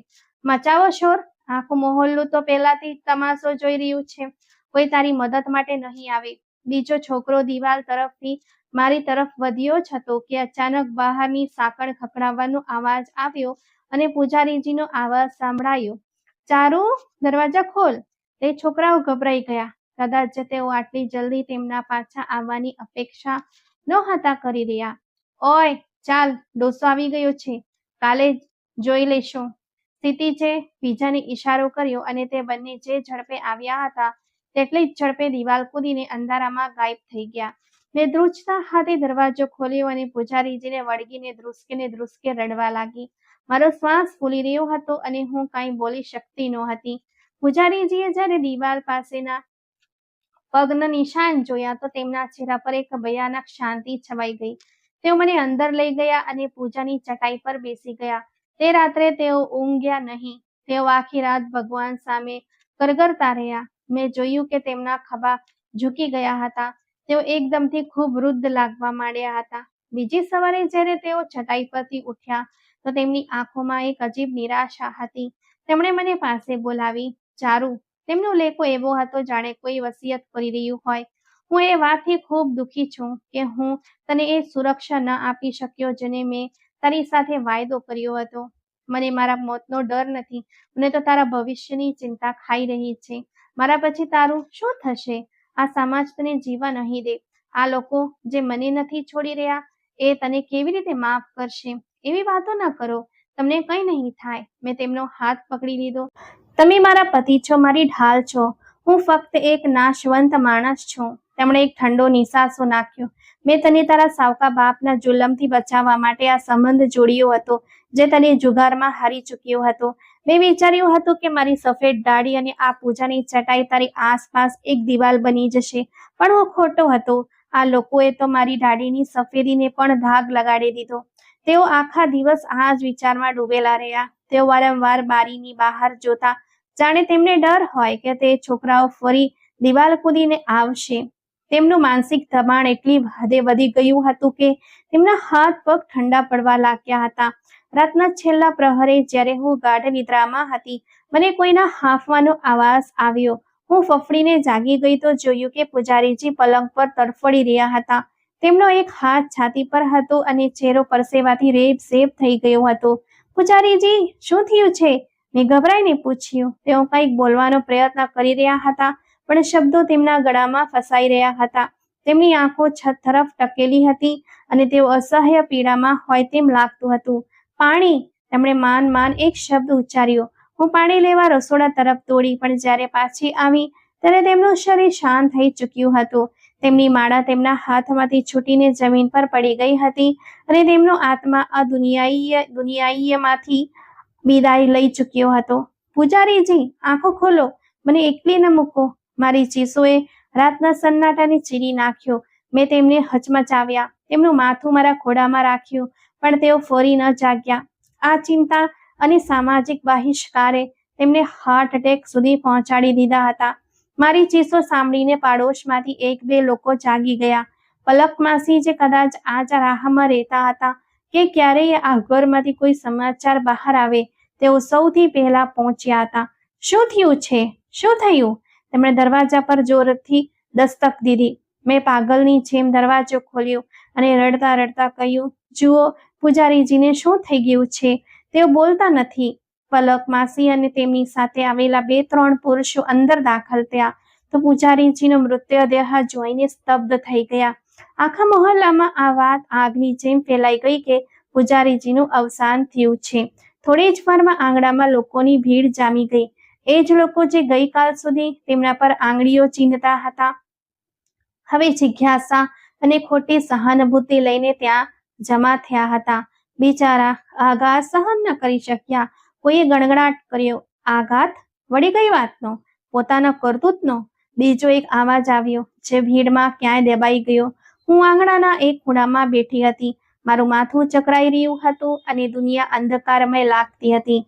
મચાવો શોર. આખું મોહલ્લું તો પહેલાથી તમાશો જોઈ રહ્યું છે. કોઈ તારી મદદ માટે નહીં આવે. બીજો છોકરો દિવાલ તરફથી મારી તરફ વધ્યો જ હતો કે અચાનક બહારની સાંકળ ખખડાવવાનો અવાજ આવ્યો અને પૂજારીજીનો અવાજ સંભળાયો. ચારુ, દરવાજા ખોલ. તે છોકરાઓ ગભરાઈ ગયા. કદાચ તેઓ આટલી જલ્દી તેમના પાછા આવવાની અપેક્ષા નહોતા કરી રહ્યા. ઓય, ચાલ, ડોસો આવી ગયો છે. કાલે જોઈ લેશું. ક્ષિતિજે બીજાને ઈશારો કર્યો અને તે બંને જે ઝડપે આવ્યા હતા તેટલી જ ઝડપે દિવાલ કૂદીને અંધારામાં ગાયબ થઈ ગયા. મેં ધ્રુજતા હાથે દરવાજો ખોલ્યો અને પૂજારીજીને વળગીને ધ્રુસકે રડવા લાગી. મારો શ્વાસ ફૂલી રહ્યો હતો અને હું કાંઈ બોલી શકતી નહોતી. પૂજારીજીએ જ્યારે દિવાલ પાસેના પગના નિશાન જોયા તો તેમના ચહેરા પર એક ભયાનક શાંતિ છવાઈ ગઈ. તેઓ મને અંદર લઈ ગયા અને પૂજાની ચટાઈ પર બેસી ગયા. તે રાત્રે તેઓ ઊંઘ્યા નહીં. તેઓ આખી રાત ભગવાન સામે કરગરતા રહ્યા. મેં જોયું કે તેમના ખભા ઝૂકી ગયા હતા. તેઓ એકદમથી ખૂબ વૃદ્ધ લાગવા માંડ્યા હતા. બીજી સવારે જ્યારે તેઓ ચટાઈ પરથી ઉઠ્યા તો તેમની આંખોમાં એક અજીબ નિરાશા હતી. તેમણે મને પાસે બોલાવી. ચારુ, તેમનો લેખો એવો હતો જાણે કોઈ વસિયત કરી રહ્યું હોય. હું એ વાતથી ખૂબ દુઃખી છું કે હું તને એ સુરક્ષા ન આપી શક્યો જેને મેં તારી સાથે વાયદો કર્યો હતો. મને મારા મોતનો ડર નથી. મને તો તારા ભવિષ્યની ચિંતા ખાઈ રહી છે. મારા પછી તારું શું થશે? આ સમાજ તને જીવવા નહીં દે. આ લોકો જે મને નથી છોડી રહ્યા એ તને કેવી રીતે માફ કરશે? એવી વાતો ન કરો. તમને કંઈ નહીં થાય. મેં તેમનો હાથ પકડી લીધો. તમે મારા પતિ છો, મારી ઢાલ છો. હું ફક્ત એક નાશવંત માણસ છું. તેમણે એક ઠંડો નિસાસો નાખ્યો. મેં તને તારા સાવકા બાપના જુલમથી બચાવવા માટે આ સંબંધ જોડ્યો હતો જે તને જુગારમાં હારી ચૂક્યો હતો. મેં વિચાર્યું હતું કે મારી સફેદ દાઢી અને આ પૂજાની ચટાઈ તારી આસપાસ એક દિવાલ બની જશે, પણ હું ખોટો હતો. આ લોકોએ તો મારી દાઢીની સફેદીને પણ ધાગ લગાડી દીધો. તેઓ આખા દિવસ આ જ વિચારમાં ડૂબેલા રહ્યા. તેઓ વારંવાર બારીની બહાર જોતા જાણે તેમને ડર હોય કે તે છોકરાઓ ફરી દિવાલ કૂદીને આવશે. તેમનું માનસિક દબાણ એટલી હદે વધી ગયું હતું કે તેમના હાથ પગ ઠંડા પડવા લાગ્યા હતા. રાતના છેલ્લા પ્રહરે જ્યારે હું ગાઢ નિદ્રામાં હતી મને કોઈના હાંફવાનો અવાજ આવ્યો. હું ફફડીને જાગી ગઈ તો જોયું કે પૂજારીજી પલંગ પર તડફડી રહ્યા હતા. તેમનો એક હાથ છાતી પર હતો અને ચહેરો પરસેવાથી રેબઝેબ થઈ ગયો હતો. પૂજારીજી, શું થયું છે? મેં ગભરાઈને પૂછ્યું. તેઓ કંઈક બોલવાનો પ્રયત્ન કરી રહ્યા હતા પણ શબ્દો તેમના ગળામાં ફસાઈ રહ્યા હતા. તેમની આંખો છત તરફ ટકેલી હતી અને તેઓ અસહ્ય પીડામાં હોય તેમ લાગતું હતું. પાણી! તેમણે માંડ એક શબ્દ ઉચ્ચાર્યો. હું પાણી લેવા રસોડા તરફ દોડી પણ જ્યારે પાછી આવી ત્યારે તેમનું શરીર શાંત થઈ ચૂક્યું હતું. તેમની માળા તેમના હાથમાંથી છૂટીને જમીન પર પડી ગઈ હતી અને તેમનો આત્મા આ દુનિયામાંથી વિદાય લઈ ચૂક્યો હતો. પૂજારીજી, આંખો ખોલો. મને એકલી ન મૂકો. મારી ચીસોએ રાતના સન્નાટાને ચીરી નાખ્યો. મેં તેમને હચમચાવ્યા. તેમનું માથું મારા ખોળામાં રાખ્યું પણ તેઓ ફરી ન જાગ્યા. આ ચિંતા અને સામાજિક બહિષ્કારે તેમને હાર્ટ એટેક સુધી પહોંચાડી દીધા હતા. મારી ચીસો સાંભળીને પાડોશમાંથી એક બે લોકો જાગી ગયા. પલક માસી જે કદાચ આ જ રાહમાં રહેતા હતા કે ક્યારેય આ ઘરમાંથી કોઈ સમાચાર બહાર આવે તેઓ સૌથી પહેલા પહોંચ્યા હતા. શું થયું છે? શું થયું? તેમણે દરવાજા પર જોરથી દસ્તક દીધી. મેં પાગલની જેમ દરવાજો ખોલ્યો અને રડતા રડતા કહ્યું, જુઓ, પૂજારીજીને શું થઈ ગયું છે? તેઓ બોલતા નથી. પલક માસી અને તેમની સાથે આવેલા 2-3 પુરુષો અંદર દાખલ થયા તો પૂજારીજીનો મૃતદેહ જોઈને સ્તબ્ધ થઈ ગયા. આખા મહોલ્લામાં આ વાત આગની જેમ ફેલાઈ ગઈ કે પૂજારીજીનું અવસાન થયું છે. થોડી જ વારમાં આંગણામાં લોકોની ભીડ જામી ગઈ. એ જ લોકો જે ગઈકાલ સુધી તેમના પર આંગળીઓ ચીંધતા હતા હવે જિજ્ઞાસા અને ખોટી સહાનુભૂતિ લઈને ત્યાં જમા થયા હતા. બિચારા આઘાત સહન ન કરી શક્યા. કોઈએ ગણગણાટ કર્યો. આઘાત? વળી કઈ વાતનો? પોતાના કરતૂતનો? બીજો એક અવાજ આવ્યો જે ભીડમાં ક્યાંય દબાઈ ગયો. હું આંગણાના એક ખૂણામાં બેઠી હતી. મારું માથું ચકરાઈ રહ્યું હતું અને દુનિયા અંધકારમય લાગતી હતી.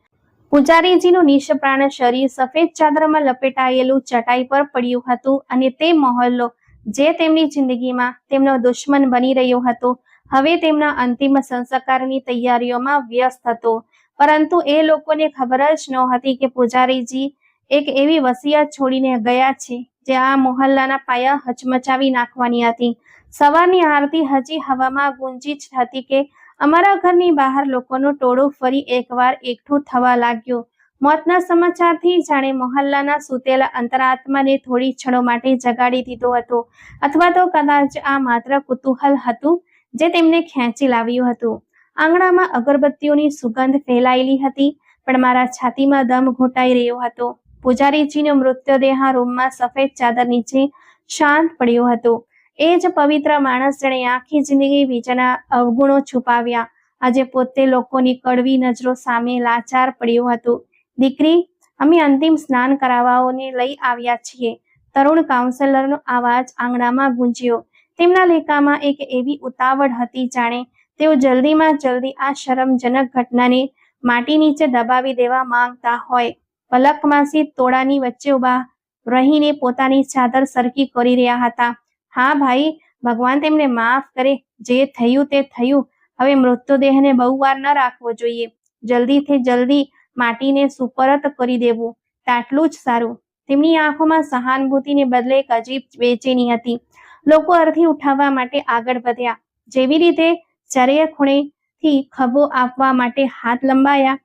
પૂજારીજીનું નિષ્પ્રાણ શરીર સફેદ ચાદરમાં લપેટાયેલું ચટાઈ પર પડ્યું હતું અને તે મહોલ્લો જે તેમની જિંદગીમાં તેમનો દુશ્મન બની રહ્યો હતો હવે તેમના અંતિમ સંસ્કારની તૈયારીઓમાં વ્યસ્ત હતો. પરંતુ એ લોકોને ખબર જ નહોતી કે પૂજારીજી એક એવી વસિયત છોડીને ગયા છે જે આ મહોલ્લાના પાયા હચમચાવી નાખવાની હતી. સવારની આરતી હજી હવામાં ગુંજી જ હતી કે અમારા ઘરની બહાર લોકોનું ટોળું ફરી એકવાર એકઠું થવા લાગ્યું. મોતના સમાચારથી જાણે મોહલ્લાના સૂતેલા અંતરાત્માને થોડી ક્ષણો માટે જગાડી દીધો હતો, અથવા તો કદાચ આ માત્ર કુતૂહલ હતું જે તેમને ખેંચી લાવ્યું હતું. આંગણામાં અગરબત્તીઓની સુગંધ ફેલાયેલી હતી, પણ મારા છાતીમાં દમ ઘૂંટાઈ રહ્યો હતો. પૂજારીજીનો મૃતદેહ રૂમમાં સફેદ ચાદર નીચે શાંત પડ્યો હતો. એ જ પવિત્ર માણસ જેણે આખી જિંદગી બીજાના અવગુણો છુપાવ્યા, આજે પોતે લોકોની કડવી નજરો સામે લાચાર પડ્યો હતો. દીકરી, અમે અંતિમ સ્નાન કરાવવાઓને લઈ આવ્યા છીએ. તરુણ કાઉન્સેલરનો અવાજ આંગણામાં ગુંજ્યો. તેમના લેખામાં એક એવી ઉતાવળ હતી જાણે તેઓ જલ્દીમાં જલ્દી આ શરમજનક ઘટનાને માટી નીચે દબાવી દેવા માંગતા હોય. પલક માસી તોડાની વચ્ચે ઊભા રહીને પોતાની ચાદર સરખી કરી રહ્યા હતા. હા ભાઈ, ભગવાન તેમને માફ કરે. જે થયું તે થયું. હવે મૃતદેહને બહુ વાર ન રાખવો જોઈએ. જલ્દીથી જલ્દી માટીને સુપરત કરી દેવું, તેટલું જ સારું. તેમની આંખોમાં સહાનુભૂતિને બદલે એક અજીબ બેચેની હતી. લોકો અર્થી ઉઠાવવા માટે આગળ વધ્યા. જેવી રીતે ચારેય ખૂણેથી ખભો આપવા માટે હાથ લંબાયા,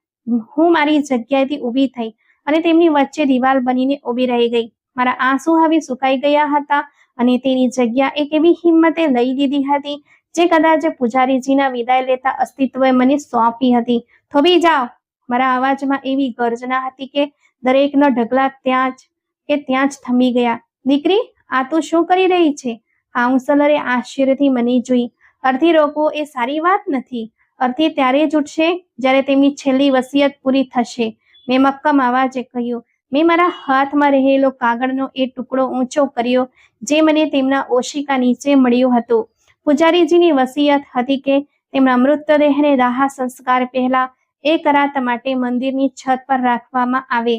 હું મારી જગ્યાએથી ઊભી થઈ અને તેમની વચ્ચે દિવાલ બનીને ઊભી રહી ગઈ. મારા આંસુ હવે સુકાઈ ગયા હતા અને તેની જગ્યા એક એવી હિંમતે લઈ લીધી હતી જે કદાચ પૂજારીજીના વિદાય લેતા અસ્તિત્વએ મને સોંપી હતી. થોભી જાઓ! મારા અવાજમાં એવી ગર્જના હતી કે દરેકનો ઢગલા ત્યાં જ થમી ગયા. દીકરી, આ તું શું કરી રહી છે? કાઉન્સલરે આશ્ચર્યથી મને જોઈ. અર્થી રોકવો એ સારી વાત નથી. અર્થી ત્યારે જ ઉઠશે જ્યારે તેમની છેલ્લી વસિયત પૂરી થશે, મેં મક્કમ અવાજે કહ્યું. મેં મારા હાથમાં રહેલો કાગળનો એ ટુકડો ઊંચો કર્યો જે મને તેમના ઓશિકા નીચે મળ્યો હતો. પૂજારીજીની વસિયત હતી કે તેમના મૃતદેહને દાહ સંસ્કાર પહેલા એક રાત માટે મંદિરની છત પર રાખવામાં આવે.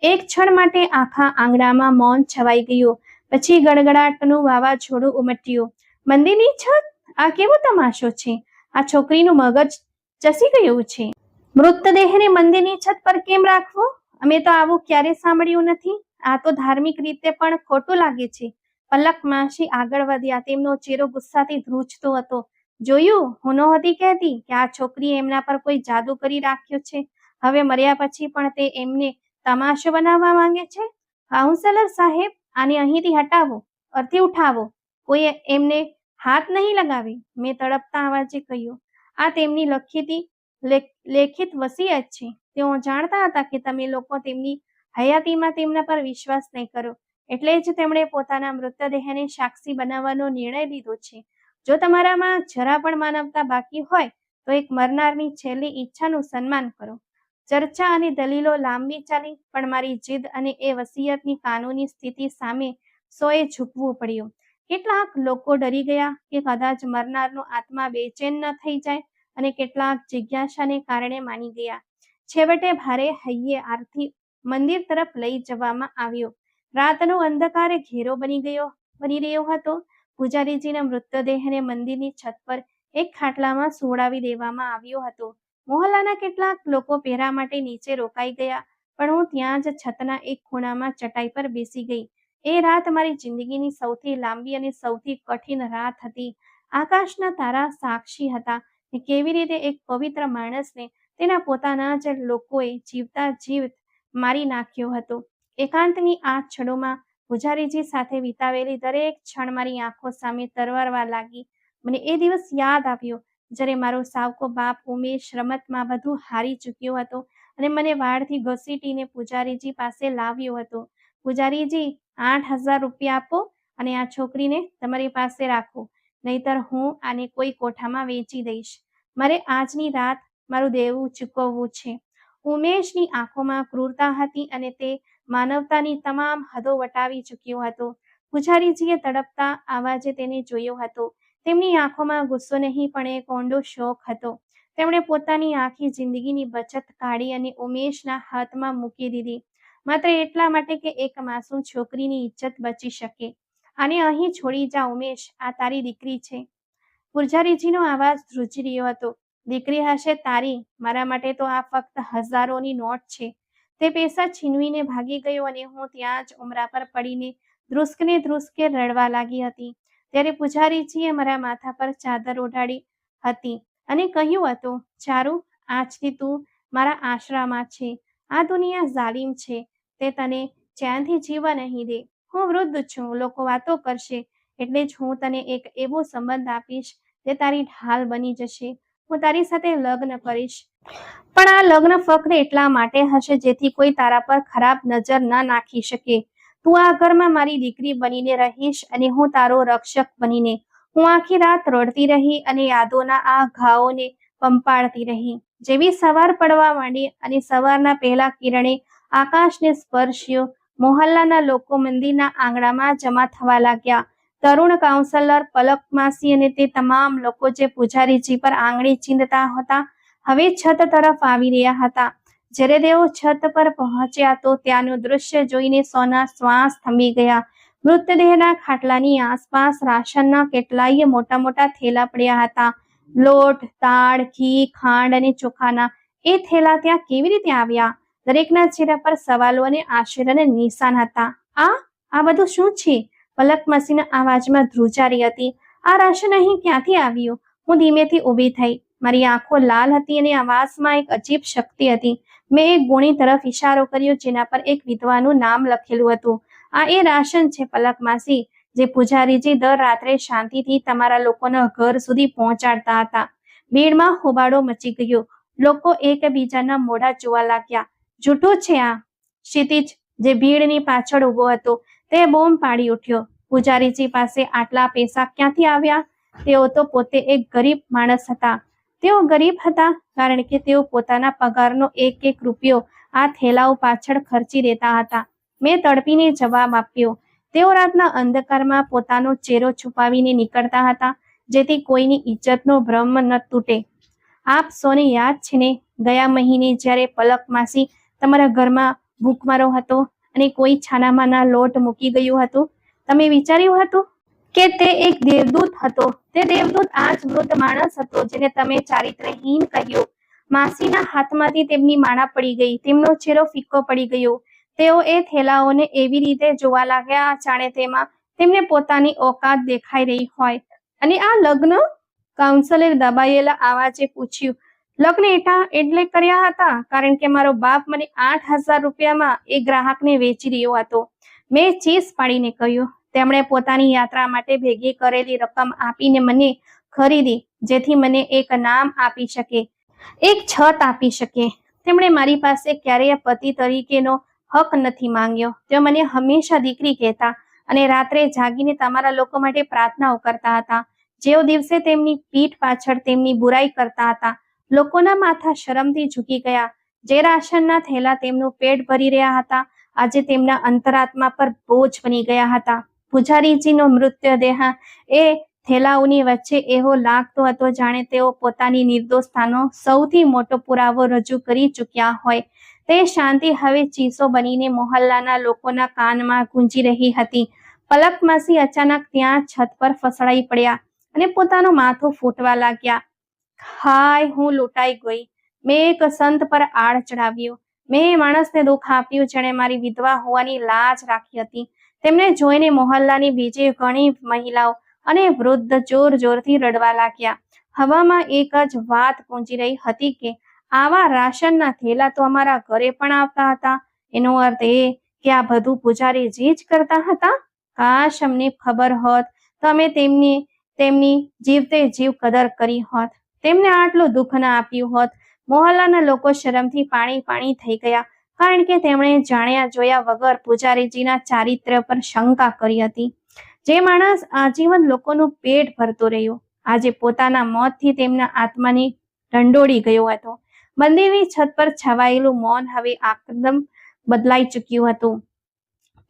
એક ક્ષણ માટે આખા આંગણામાં મૌન છવાઈ ગયું. પછી ગડગડાટનું વાવાઝોડું ઉમટ્યું. મંદિરની છત? આ કેવો તમાશો છે? આ છોકરીનું મગજ ચસી ગયું છે. મૃતદેહને મંદિરની છત પર કેમ રાખવો? અમે તો આવું ક્યારે સાંભળ્યું નથી. આ તો ધાર્મિક રીતે પણ ખોટું લાગે છે. પલક માસી આગળ વધ્યા. તેમનો ચહેરો ગુસ્સાથી ધ્રુજતો હતો. જોયું, હું નહોતી કહેતી કે આ છોકરીએ એમના પર કોઈ જાદુ કરી રાખ્યો છે. હવે મર્યા પછી પણ તે એમને તમાશો બનાવવા માંગે છે. કાઉન્સેલર સાહેબ, આને અહીંથી હટાવો, અર્થી ઉઠાવો. કોઈ એમને હાથ નહીં લગાવે, મેં તડપતા અવાજે કહ્યું. આ તેમની લેખિત વસિયત છે. તેઓ જાણતા હતા કે તમે લોકો તેમની હયાતીમાં તેમના પર વિશ્વાસ નહીં કરો, એટલે જ તેમણે પોતાના મૃતદેહને સાક્ષી બનાવવાનો નિર્ણય લીધો છે. જો તમારામાં જરા પણ માનવતા બાકી હોય તો એક મરનારની છેલ્લી ઈચ્છાનું સન્માન કરો. ચર્ચા અને દલીલો લાંબી ચાલી, પણ મારી જીદ અને એ વસિયતની કાનૂની સ્થિતિ સામે સોએ ઝૂકવું પડ્યું. કેટલાક લોકો ડરી ગયા કે કદાચ મરનારનો આત્મા બેચેન ન થઈ જાય, અને કેટલાક જિજ્ઞાસાને કારણે માની ગયા. છેવટે ભારે હૈયે આરતી મંદિર તરફ લઈ જવામાં આવ્યો. રાતનો અંધકાર ઘેરો બની રહ્યો હતો. પૂજારીજીના મૃતદેહને મંદિરની છત પર એક ખાટલામાં સુવડાવી દેવામાં આવ્યો હતો. મોહલ્લાના કેટલાક લોકો પહેરા માટે નીચે રોકાઈ ગયા, પણ હું ત્યાં જ છતના એક ખૂણામાં ચટાઈ પર બેસી ગઈ. એ રાત મારી જિંદગીની સૌથી લાંબી અને સૌથી કઠિન રાત હતી. આકાશના તારા સાક્ષી હતા કે કેવી રીતે એક પવિત્ર માણસને તેના પોતાના જ લોકોએ જીવતા જીવ મારી નાખ્યો હતો. એકાંતની આ ક્ષણોમાં પૂજારીજી સાથે વિતાવેલી દરેક ક્ષણ મારી આંખો સામે તરવરવા લાગી. મને એ દિવસ યાદ આવ્યો જ્યારે મારો સાવકો બાપ ઉમેશ રમતમાં બધું હારી ચૂક્યો હતો અને મને વાળથી ઘસીટીને પૂજારીજી પાસે લાવ્યો હતો. પૂજારીજી, 8,000 રૂપિયા આપો અને આ છોકરીને તમારી પાસે રાખો, નહીતર હું આને કોઈ કોઠામાં વેચી દઈશ. મારે આજની રાત મારું દેવું ચૂકવવું છે. ઉમેશની આંખોમાં ક્રૂરતા હતી અને તે માનવતાની તમામ હદો વટાવી ચૂક્યો હતો. પૂજારીજીએ તડપતા અવાજે તેને જોયો હતો. તેમની આંખોમાં ગુસ્સો નહીં, પણ એક ઊંડો શોક હતો. તેમણે પોતાની આખી જિંદગીની બચત કાઢી અને ઉમેશના હાથમાં મૂકી દીધી, માત્ર એટલા માટે કે એક માસૂમ છોકરીની ઇજ્જત બચી શકે. આને અહીં છોડી જા ઉમેશ, આ તારી દીકરી છે. પૂજારીજીનો અવાજ ધ્રુજી રહ્યો હતો. દીકરી હશે તારી, મારા માટે તો આ ફક્ત હજારોની નોટ છે. તે પૈસા છીનવીને ભાગી ગયો અને હું ત્યાં જ ઉમરા પર પડીને ધ્રુસકે રડવા લાગી હતી. ત્યારે પૂજારીજીએ મારા માથા પર ચાદર ઓઢાડી હતી અને કહ્યું હતું, ચારુ, આજથી તું મારા આશરામાં છે. આ દુનિયા જાલિમ છે, તે તને ચેનથી જીવવા નહીં દે. હું વૃદ્ધ છું, લોકો વાતો કરશે, એટલે જ હું તને એક એવો સંબંધ આપીશ જે તારી ઢાલ બની જશે. હું તારી સાથે લગ્ન કરીશ, પણ આ લગ્ન ફક્ત એટલા માટે હશે જેથી કોઈ તારા પર ખરાબ નજર ન નાખી શકે. તું આ ઘરમાં મારી દીકરી બનીને રહીશ અને હું તારો રક્ષક બનીને. હું આખી રાત રડતી રહી અને યાદોના આ ઘાવોને પંપાળતી રહી. જેવી સવાર પડવા માંડી અને સવારના પહેલા કિરણે આકાશને સ્પર્શ્યો, મોહલ્લાના લોકો મંદિરના આંગણામાં જમા થવા લાગ્યા. તરુણ કાઉન્સલર, પલક માસી અને તે તમામ લોકો જે પૂજારીજી પર આંગળી ચીંધતા હતા હવે છત તરફ આવી રહ્યા હતા. જ્યારે તેઓ છત પર પહોંચ્યા તો ત્યાંનું દૃશ્ય જોઈને સૌના શ્વાસ થંભી ગયા. મૃતદેહના ખાટલાની આસપાસ રાશનના કેટલાય મોટા મોટા થેલા પડ્યા હતા. લોટ, દાળ, ઘી, ખાંડ અને ચોખાના એ થેલા ત્યાં કેવી રીતે આવ્યા? દરેકના ચહેરા પર સવાલો અને આશ્ચર્યના નિશાન હતા. આ બધું શું છે? પલક માસીના અવાજમાં ધ્રુજારી હતી. આ રાશન અહીં ક્યાંથી આવ્યું? હું ધીમેથી ઊભી થઈ. મારી આંખો લાલ હતી અને આવાજમાં એક અજીબ શક્તિ હતી. મેં એક ગુણી તરફ ઇશારો કર્યો જેના પર એક વિધવાનું નામ લખેલું હતું. આ એ રાશન છે પલક માસી, જે પૂજારીજી દર રાત્રે શાંતિથી તમારા લોકોના ઘર સુધી પહોંચાડતા હતા. ભીડમાં હોબાળો મચી ગયો. લોકો એકબીજાના મોઢા જોવા લાગ્યા. જૂઠું છે આ. ક્ષિતિજ, જે ભીડની પાછળ ઊભો હતો, તે બૂમ પાડી ઉઠ્યો. પૂજારીજી પાસે આટલા પૈસા ક્યાંથી આવ્યા? તેઓ તો પોતે એક ગરીબ માણસ હતા. તેઓ ગરીબ હતા કારણ કે તેઓ પોતાના પગારનો એક એક રૂપિયો આ થેલાઓ પાછળ ખર્ચી દેતા હતા. મેં તડપીને જવાબ આપ્યો. તેઓ રાતના અંધકારમાં પોતાનો ચહેરો છુપાવીને નીકળતા હતા જેથી કોઈની ઇજ્જતનો ભ્રમ ન તૂટે. આપ સૌને યાદ છે ને, ગયા મહિને જ્યારે પલક માસી તમારા ઘરમાં ભૂખમરો હતો અને કોઈ છાનામાં ના લોટ મૂકી ગયું હતું, તમે વિચાર્યું હતું કે તે એક દેવદૂત હતો. તે દેવદૂત આ જ વૃદ્ધ માણસ હતો જેને તમે ચારિત્રહીન કહ્યું. માસીના હાથમાંથી તેમની માળા પડી ગઈ. તેમનો ચહેરો ફિક્કો પડી ગયો. તેઓ એ થેલાઓને એવી રીતે જોવા લાગ્યા જાણે તેમાં તેમને પોતાની ઓકાત દેખાઈ રહી હોય. અને આ લગ્ન? કાઉન્સલરે દબાયેલા અવાજે પૂછ્યું. લગ્ન એટલે કર્યા હતા કારણ કે મારો બાપ મને 8,000 રૂપિયામાં એ ગ્રાહકને વેચી રહ્યો હતો. મેં ચીસ પાડીને કહ્યું. તેમણે પોતાની યાત્રા માટે ભેગી કરેલી રકમ આપીને મને ખરીદી જેથી મને એક નામ આપી શકે, એક છત આપી શકે. તેમણે મારી પાસે ક્યારેય પતિ તરીકેનો હક નથી માંગ્યો. તેઓ મને હંમેશા દીકરી કહેતા અને રાત્રે જાગીને તમારા લોકો માટે પ્રાર્થનાઓ કરતા હતા. જેઓ દિવસે તેમની પીઠ પાછળ તેમની બુરાઈ કરતા હતા. લોકોના માથા શરમથી ઝૂકી ગયા. જે રાશનના થેલા તેમનું પેટ ભરી રહ્યા હતા આજે તેમના અંતરાત્મા પર બોજ બની ગયા હતા. પૂજારીજીનો મૃતદેહ એ થેલાઓની વચ્ચે એવો લાગતો હતો જાણે તેઓ પોતાની નિર્દોષતાનો સૌથી મોટો પુરાવો રજૂ કરી ચૂક્યા હોય. તે શાંતિ હવે ચીસો બનીને મોહલ્લાના લોકોના કાનમાં ગુંજી રહી હતી. પલક માસી અચાનક ત્યાં છત પર ફસડાઈ પડ્યા અને પોતાનું માથું ફૂટવા લાગ્યા. હાય, હું લૂંટાઈ ગઈ. મેં એક સંત પર આડ ચડાવ્યું. મેં એ માણસને દુઃખ આપ્યું જેણે મારી વિધવા હોવાની લાજ રાખી હતી. તેમને જોઈને મોહલ્લાની બીજી ઘણી મહિલાઓ અને વૃદ્ધ જોર જોરથી રડવા લાગ્યા. હવામાં એક જ વાત ગુંજી રહી હતી કે આવા રાશનના થેલા તો અમારા ઘરે પણ આવતા હતા. એનો અર્થ એ કે આ બધું પૂજારીજી જ કરતા હતા. કાશ અમને ખબર હોત તો અમે તેમની જીવતે જીવ કદર કરી હોત, તેમને આટલું દુઃખ ના આપ્યું હોત. મોહલ્લાના લોકો શરમથી પાણી થઈ ગયા કારણ કે તેમણે જાણ્યા જોયા વગર પૂજારીજીના ચારિત્ર્ય પર શંકા કરી હતી. જે માણસ આજીવન લોકોનું પેટ ભરતો રહ્યો આજે પોતાના મોતથી તેમના આત્માને ઢંઢોળી ગયો હતો. મંદિરની છત પર છવાયેલું મૌન હવે એકદમ બદલાઈ ચૂક્યું હતું.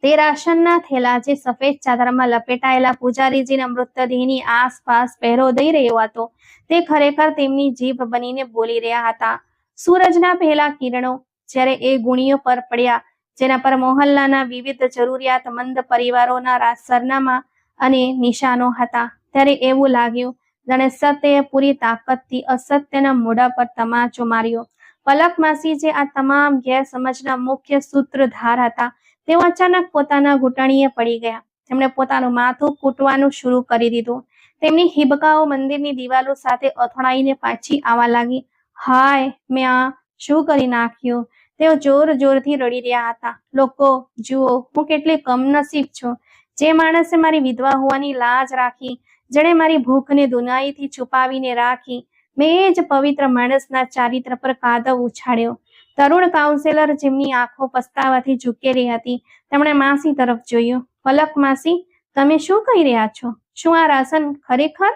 તે રાશનના થેલા જે સફેદ ચાદરમાં લપેટાયેલા પૂજારીજીના મૃતદેહની આસપાસ પહેરો દઈ રહ્યો હતો તે ખરેખર તેમની જીભ બનીને બોલી રહ્યા હતા. સૂરજના પહેલા કિરણો જ્યારે એ ગુણીઓ પર પડ્યા જેના પર મોહલ્લાના વિવિધ જરૂરિયાતમંદ પરિવારોના સરનામા અને નિશાનો હતા, ત્યારે એવું લાગ્યું જાણે સત્યએ પૂરી તાકાતથી અસત્યના મોઢા પર તમાચો માર્યો. પલક માસી, જે આ તમામ ગેરસમજના મુખ્ય સૂત્રધાર હતા, તેઓ અચાનક પોતાના ઘૂંટણીએ પડી ગયા. તેમણે પોતાનું માથું કૂટવાનું શરૂ કરી દીધું. તેમની હિબકાઓ મંદિરની દિવાલો સાથે અથડાઈને પાછી આવવા લાગી. હાય, મેં આ શું કરી નાખ્યું? તેઓ જોર જોરથી રડી રહ્યા હતા. લોકો, જુઓ, હું કેટલી કમનસીબ છું. જે માણસે મારી વિધવા હોવાની લાજ રાખી, જેણે મારી ભૂખને દુનાઈથી છુપાવીને રાખી, મેં એ જ પવિત્ર માણસના ચારિત્ર પર કાદવ ઉછાળ્યો. તરુણ કાઉન્સેલર, જેમની આંખો પસ્તાવાથી ઝૂકેલી હતી, તેમણે માસી તરફ જોયું. પલક માસી, તમે શું કહી રહ્યા છો? શું આ રાશન ખરેખર?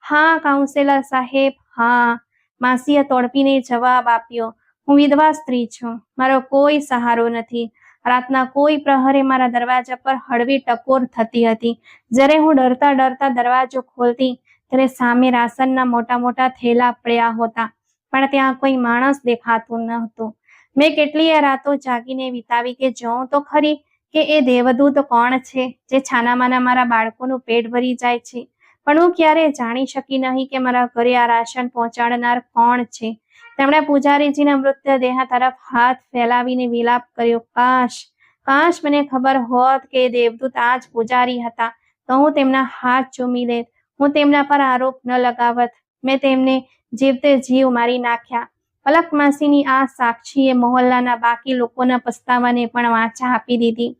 હા કાઉન્સેલર સાહેબ, હા, માસીએ તોડપીને જવાબ આપ્યો. હું વિધવા સ્ત્રી છું. મારો કોઈ સહારો નથી. રાતના કોઈ પ્રહરે મારા દરવાજા પર હળવી ટકોર થતી હતી. જ્યારે હું ડરતા ડરતા દરવાજો ખોલતી, ત્યારે સામે રાશનના મોટા મોટા થેલા પડ્યા હતા, પણ ત્યાં કોઈ માણસ દેખાતું નહોતું. મેં કેટલીય રાતો જાગીને વિતાવી કે જોઉં તો ખરી કે એ દેવદૂત કોણ છે જે છાનામાના મારા બાળકોનું પેટ ભરી જાય છે. પણ હું ક્યારેય જાણી શકી નહીં કે મારા ઘરે આ રાશન પહોંચાડનાર કોણ છે. તેમણે પૂજારીજીના મૃતદેહ તરફ હાથ ફેલાવીને વિલાપ કર્યો. કાશ મને ખબર હોત કે દેવદૂત આ જ પૂજારી હતા, તો હું તેમના હાથ ચૂમી લેત. હું તેમના પર આરોપ ન લગાવત. મેં તેમને જીવતે જીવ મારી નાખ્યા. પલક માસીની આ સાક્ષીએ મહોલ્લાના બાકી લોકોના પસ્તાવાને પણ વાચા આપી દીધી.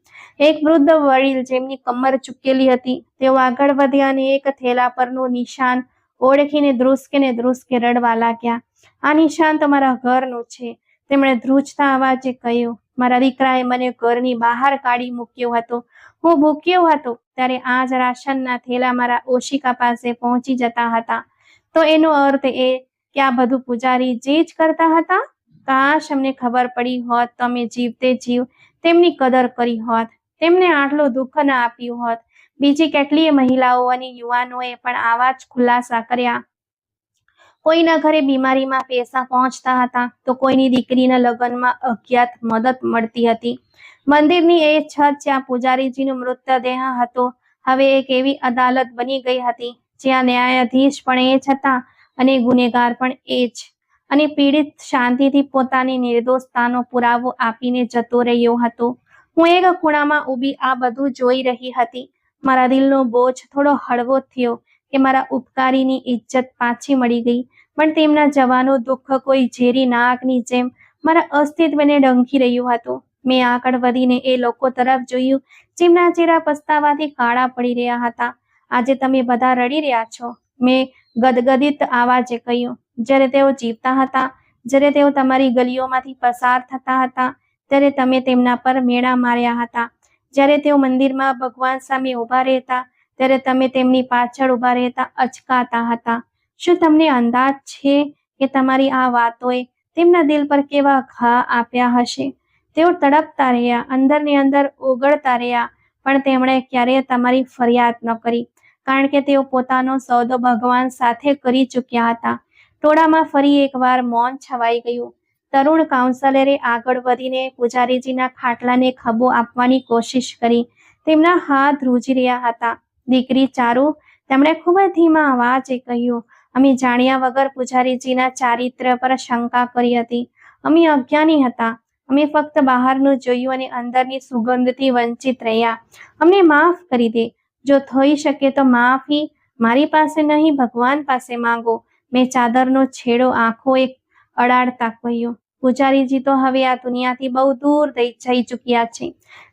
એક વૃદ્ધ વડીલ, જેમની કમર ચૂકેલી હતી, તેઓ આગળ વધ્યા અને એક થેલા પરનું નિશાન ઓળખીને ધ્રુસકે રડવા લાગ્યા. આ નિશાન તો મારા ઘરનું છે, તેમણે ધ્રુજતા અવાજે કહ્યું. મારા દીકરાએ મને ઘરની બહાર કાઢી મૂક્યો હતો. હું ભૂખ્યો હતો ત્યારે આ જ રાશનના થેલા મારા ઓશિકા પાસે પહોંચી જતા હતા. તો એનો અર્થ એ કે આ બધું પૂજારીજી જ કરતા હતા? કાશ અમને ખબર પડી હોત તો અમે જીવતે જીવ તેમની કદર કરી હોત, તેમને આટલું દુઃખ ન આપ્યું હોત. બીજી કેટલીય મહિલાઓ અને યુવાનોએ પણ આવા જ ખુલાસા કર્યા. કોઈના ઘરે બીમારીમાં પૈસા પહોંચતા હતા, તો કોઈની દીકરીના લગ્નમાં અજ્ઞાત મદદ મળતી હતી. મંદિરની એ છત જ્યાં પૂજારીજીનો મૃતદેહ હતો, હવે એક એવી અદાલત બની ગઈ હતી જ્યાં ન્યાયાધીશ પણ એ જ હતા અને ગુનેગાર પણ એ જ. અને પીડિત શાંતિથી પોતાની નિર્દોષતાનો પુરાવો આપીને જતો રહ્યો હતો. હું એક ખૂણામાં ઊભી આ બધું જોઈ રહી હતી. મારા દિલનો બોજ થોડો હળવો થયો કે મારા ઉપકારીની ઇજ્જત પાછી મળી ગઈ, પણ તેમના જવાનું દુઃખ કોઈ ઝેરી નાગની જેમ મારા અસ્તિત્વને ડંખી રહ્યું હતું. મેં આગળ વધીને એ લોકો તરફ જોયું જેમના ચહેરા પસ્તાવાથી કાળા પડી રહ્યા હતા. આજે તમે બધા રડી રહ્યા છો, મેં ગદગદિત આવાજે કહ્યું. જ્યારે તેઓ જીવતા હતા, જ્યારે તેઓ તમારી ગલીઓમાંથી પસાર થતા હતા, ત્યારે તમે તેમના પર મેણા માર્યા હતા. જ્યારે તેઓ મંદિરમાં ભગવાન સામે ઊભા રહેતા, ત્યારે તમે તેમની પાછળ ઊભા રહેતા અચકાતા હતા. શું તમને અંદાજ છે કે તમારી આ વાતોએ તેમના દિલ પર કેવા ઘા આપ્યા હશે? તેઓ તડપતા રહ્યા, અંદરને અંદર ઓગળતા રહ્યા, પણ તેમણે ક્યારેય તમારી ફરિયાદ ન કરી, કારણ કે તેઓ પોતાનો સોદો ભગવાન સાથે કરી ચૂક્યા હતા. ટોળામાં ફરી એકવાર મૌન છવાઈ ગયું. તરુણ કાઉન્સેલરે આગળ વધીને પૂજારીજીના ખાટલાને ખભો આપવાની કોશિશ કરી. તેમના હાથ ધ્રુજી રહ્યા હતા. દીકરી ચારુ, તેમણે ખૂબ જ ધીમા અવાજે કહ્યું, અમે જાણ્યા વગર પૂજારીજીના ચારિત્ર્ય પર શંકા કરી હતી. અમે અજ્ઞાની હતા. અમે ફક્ત બહારનું જોયું અને અંદરની સુગંધથી વંચિત રહ્યા. અમને માફ કરી દે. જો થઈ શકે તો માફી મારી પાસે નહીં, ભગવાન પાસે માંગો. મેં ચાદરનો છેડો આંખોએ અડાડતા કહ્યું. પૂજારીજી તો હવે આ દુનિયાથી બહુ દૂર જઈ ચૂક્યા છે,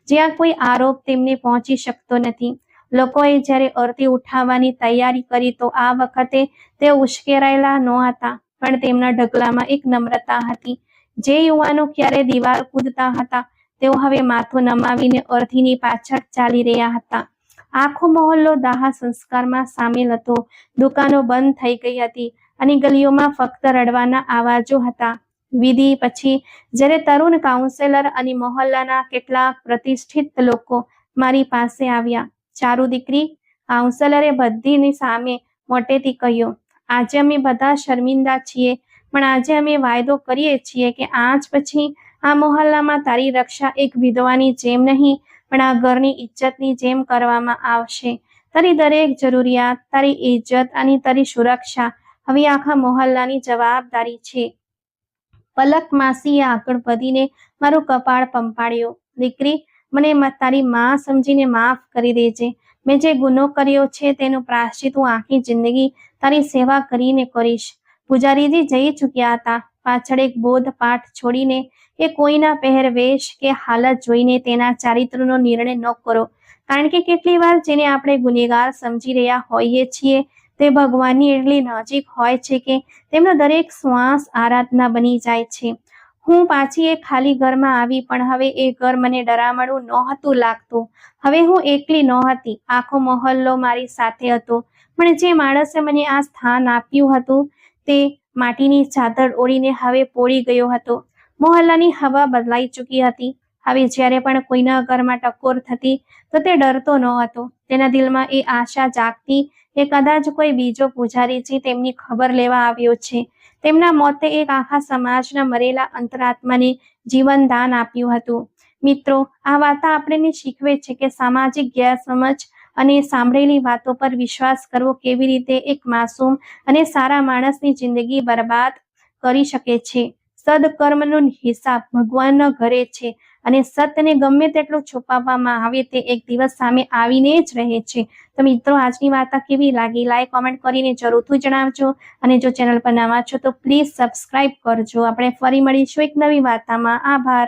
જ્યાં કોઈ આરોપ તેમને પહોંચી શકતો નથી. લોકોએ જ્યારે અર્થી ઉઠાવવાની તૈયારી કરી તો આ વખતે તેઓ ઉશ્કેરાયેલા નહોતા, પણ તેમના ઢગલામાં એક નમ્રતા હતી. જે યુવાનો ક્યારે દીવાલ કૂદતા હતા, તેઓ હવે માથું નમાવીને અર્થીની પાછળ ચાલી રહ્યા હતા. આખો મહોલ્લો દાહ સંસ્કારમાં સામેલ હતો. દુકાનો બંધ થઈ ગઈ હતી અને ગલીઓમાં ફક્ત રડવાના આવાજો હતા. વિધિ પછી જ્યારે તરુણ કાઉન્સેલર અને મહોલ્લાના કેટલાક પ્રતિષ્ઠિત લોકો મારી પાસે આવ્યા. ચારુ દીકરી, કાઉન્સેલરે બધીની સામે મોટેથી કહ્યું, આજે અમે બધા શર્મિંદા છીએ, પણ આજે અમે વાયદો કરીએ છીએ કે આજ પછી આ મહોલ્લામાં તારી રક્ષા એક વિધવાની જેમ નહીં, પણ આ ઘરની ઇજ્જતની જેમ કરવામાં આવશે. તારી દરેક જરૂરિયાત, તારી ઇજ્જત અને તારી સુરક્ષા હવે આખા મહોલ્લાની જવાબદારી છે. પલક માસીએ આગળ વધીને મારું કપાળ પંપાળ્યું. દીકરી, મને તારી માં સમજીને માફ કરી દેજે. મેં જે ગુનો કર્યો છે તેનું પ્રાયશ્ચિત હું આખી જિંદગી તારી સેવા કરીને કરીશ. પૂજારીજી જઈ ચૂક્યા હતા. પાછળ એક બોધ પાઠ છોડીને કે કોઈના પહેરવેશ કે હાલત જોઈને તેના ચારિત્રનો નિર્ણય ન કરો, કારણ કે કેટલી વાર જેને આપણે ગુનેગાર સમજી રહ્યા હોઈએ છીએ તે ભગવાનની એટલી નજીક હોય છે કે તેમનો દરેક શ્વાસ આરાધના બની જાય છે. હું પાછી એક ખાલી ઘરમાં આવી, પણ હવે એ ઘર મને ડરામણું નહોતું લાગતું. હવે હું એકલી નહોતી, આખો મહોલ્લો મારી સાથે હતો. પણ જે માણસે મને આ સ્થાન આપ્યું હતું તે માટીની ચાદર ઓળીને હવે પોળી ગયો હતો. મહોલ્લાની હવા બદલાઈ ચૂકી હતી. હવે જ્યારે પણ કોઈના ઘરમાં ટકોર થતી તો તે ડરતો ન હતો. તેના દિલમાં એ આશા જાગતી કે કદાચ કોઈ બીજો પૂજારી છે તેમની ખબર લેવા આવ્યો છે. તેમના મોતે એક આખા સમાજના મરેલા અંતરાત્માને જીવનદાન આપ્યું હતું. મિત્રો, આ વાર્તા આપણને શીખવે છે કે સામાજિક ગેરસમજ અને સાંભળેલી વાતો પર વિશ્વાસ કરવો કેવી રીતે એક માસૂમ અને સારા માણસની જિંદગી બરબાદ કરી શકે છે. સદકર્મનો હિસાબ ભગવાનના ઘરે છે અને સત્યને ગમે તેટલું છુપાવવામાં આવે તે એક દિવસ સામે આવીને જ રહે છે. તો મિત્રો, આજની વાર્તા કેવી લાગી? લાઈક, કોમેન્ટ કરીને જરૂરથી જણાવજો. અને જો ચેનલ પર નવા છો તો પ્લીઝ સબસ્ક્રાઇબ કરજો. આપણે ફરી મળીશું એક નવી વાર્તામાં. આભાર.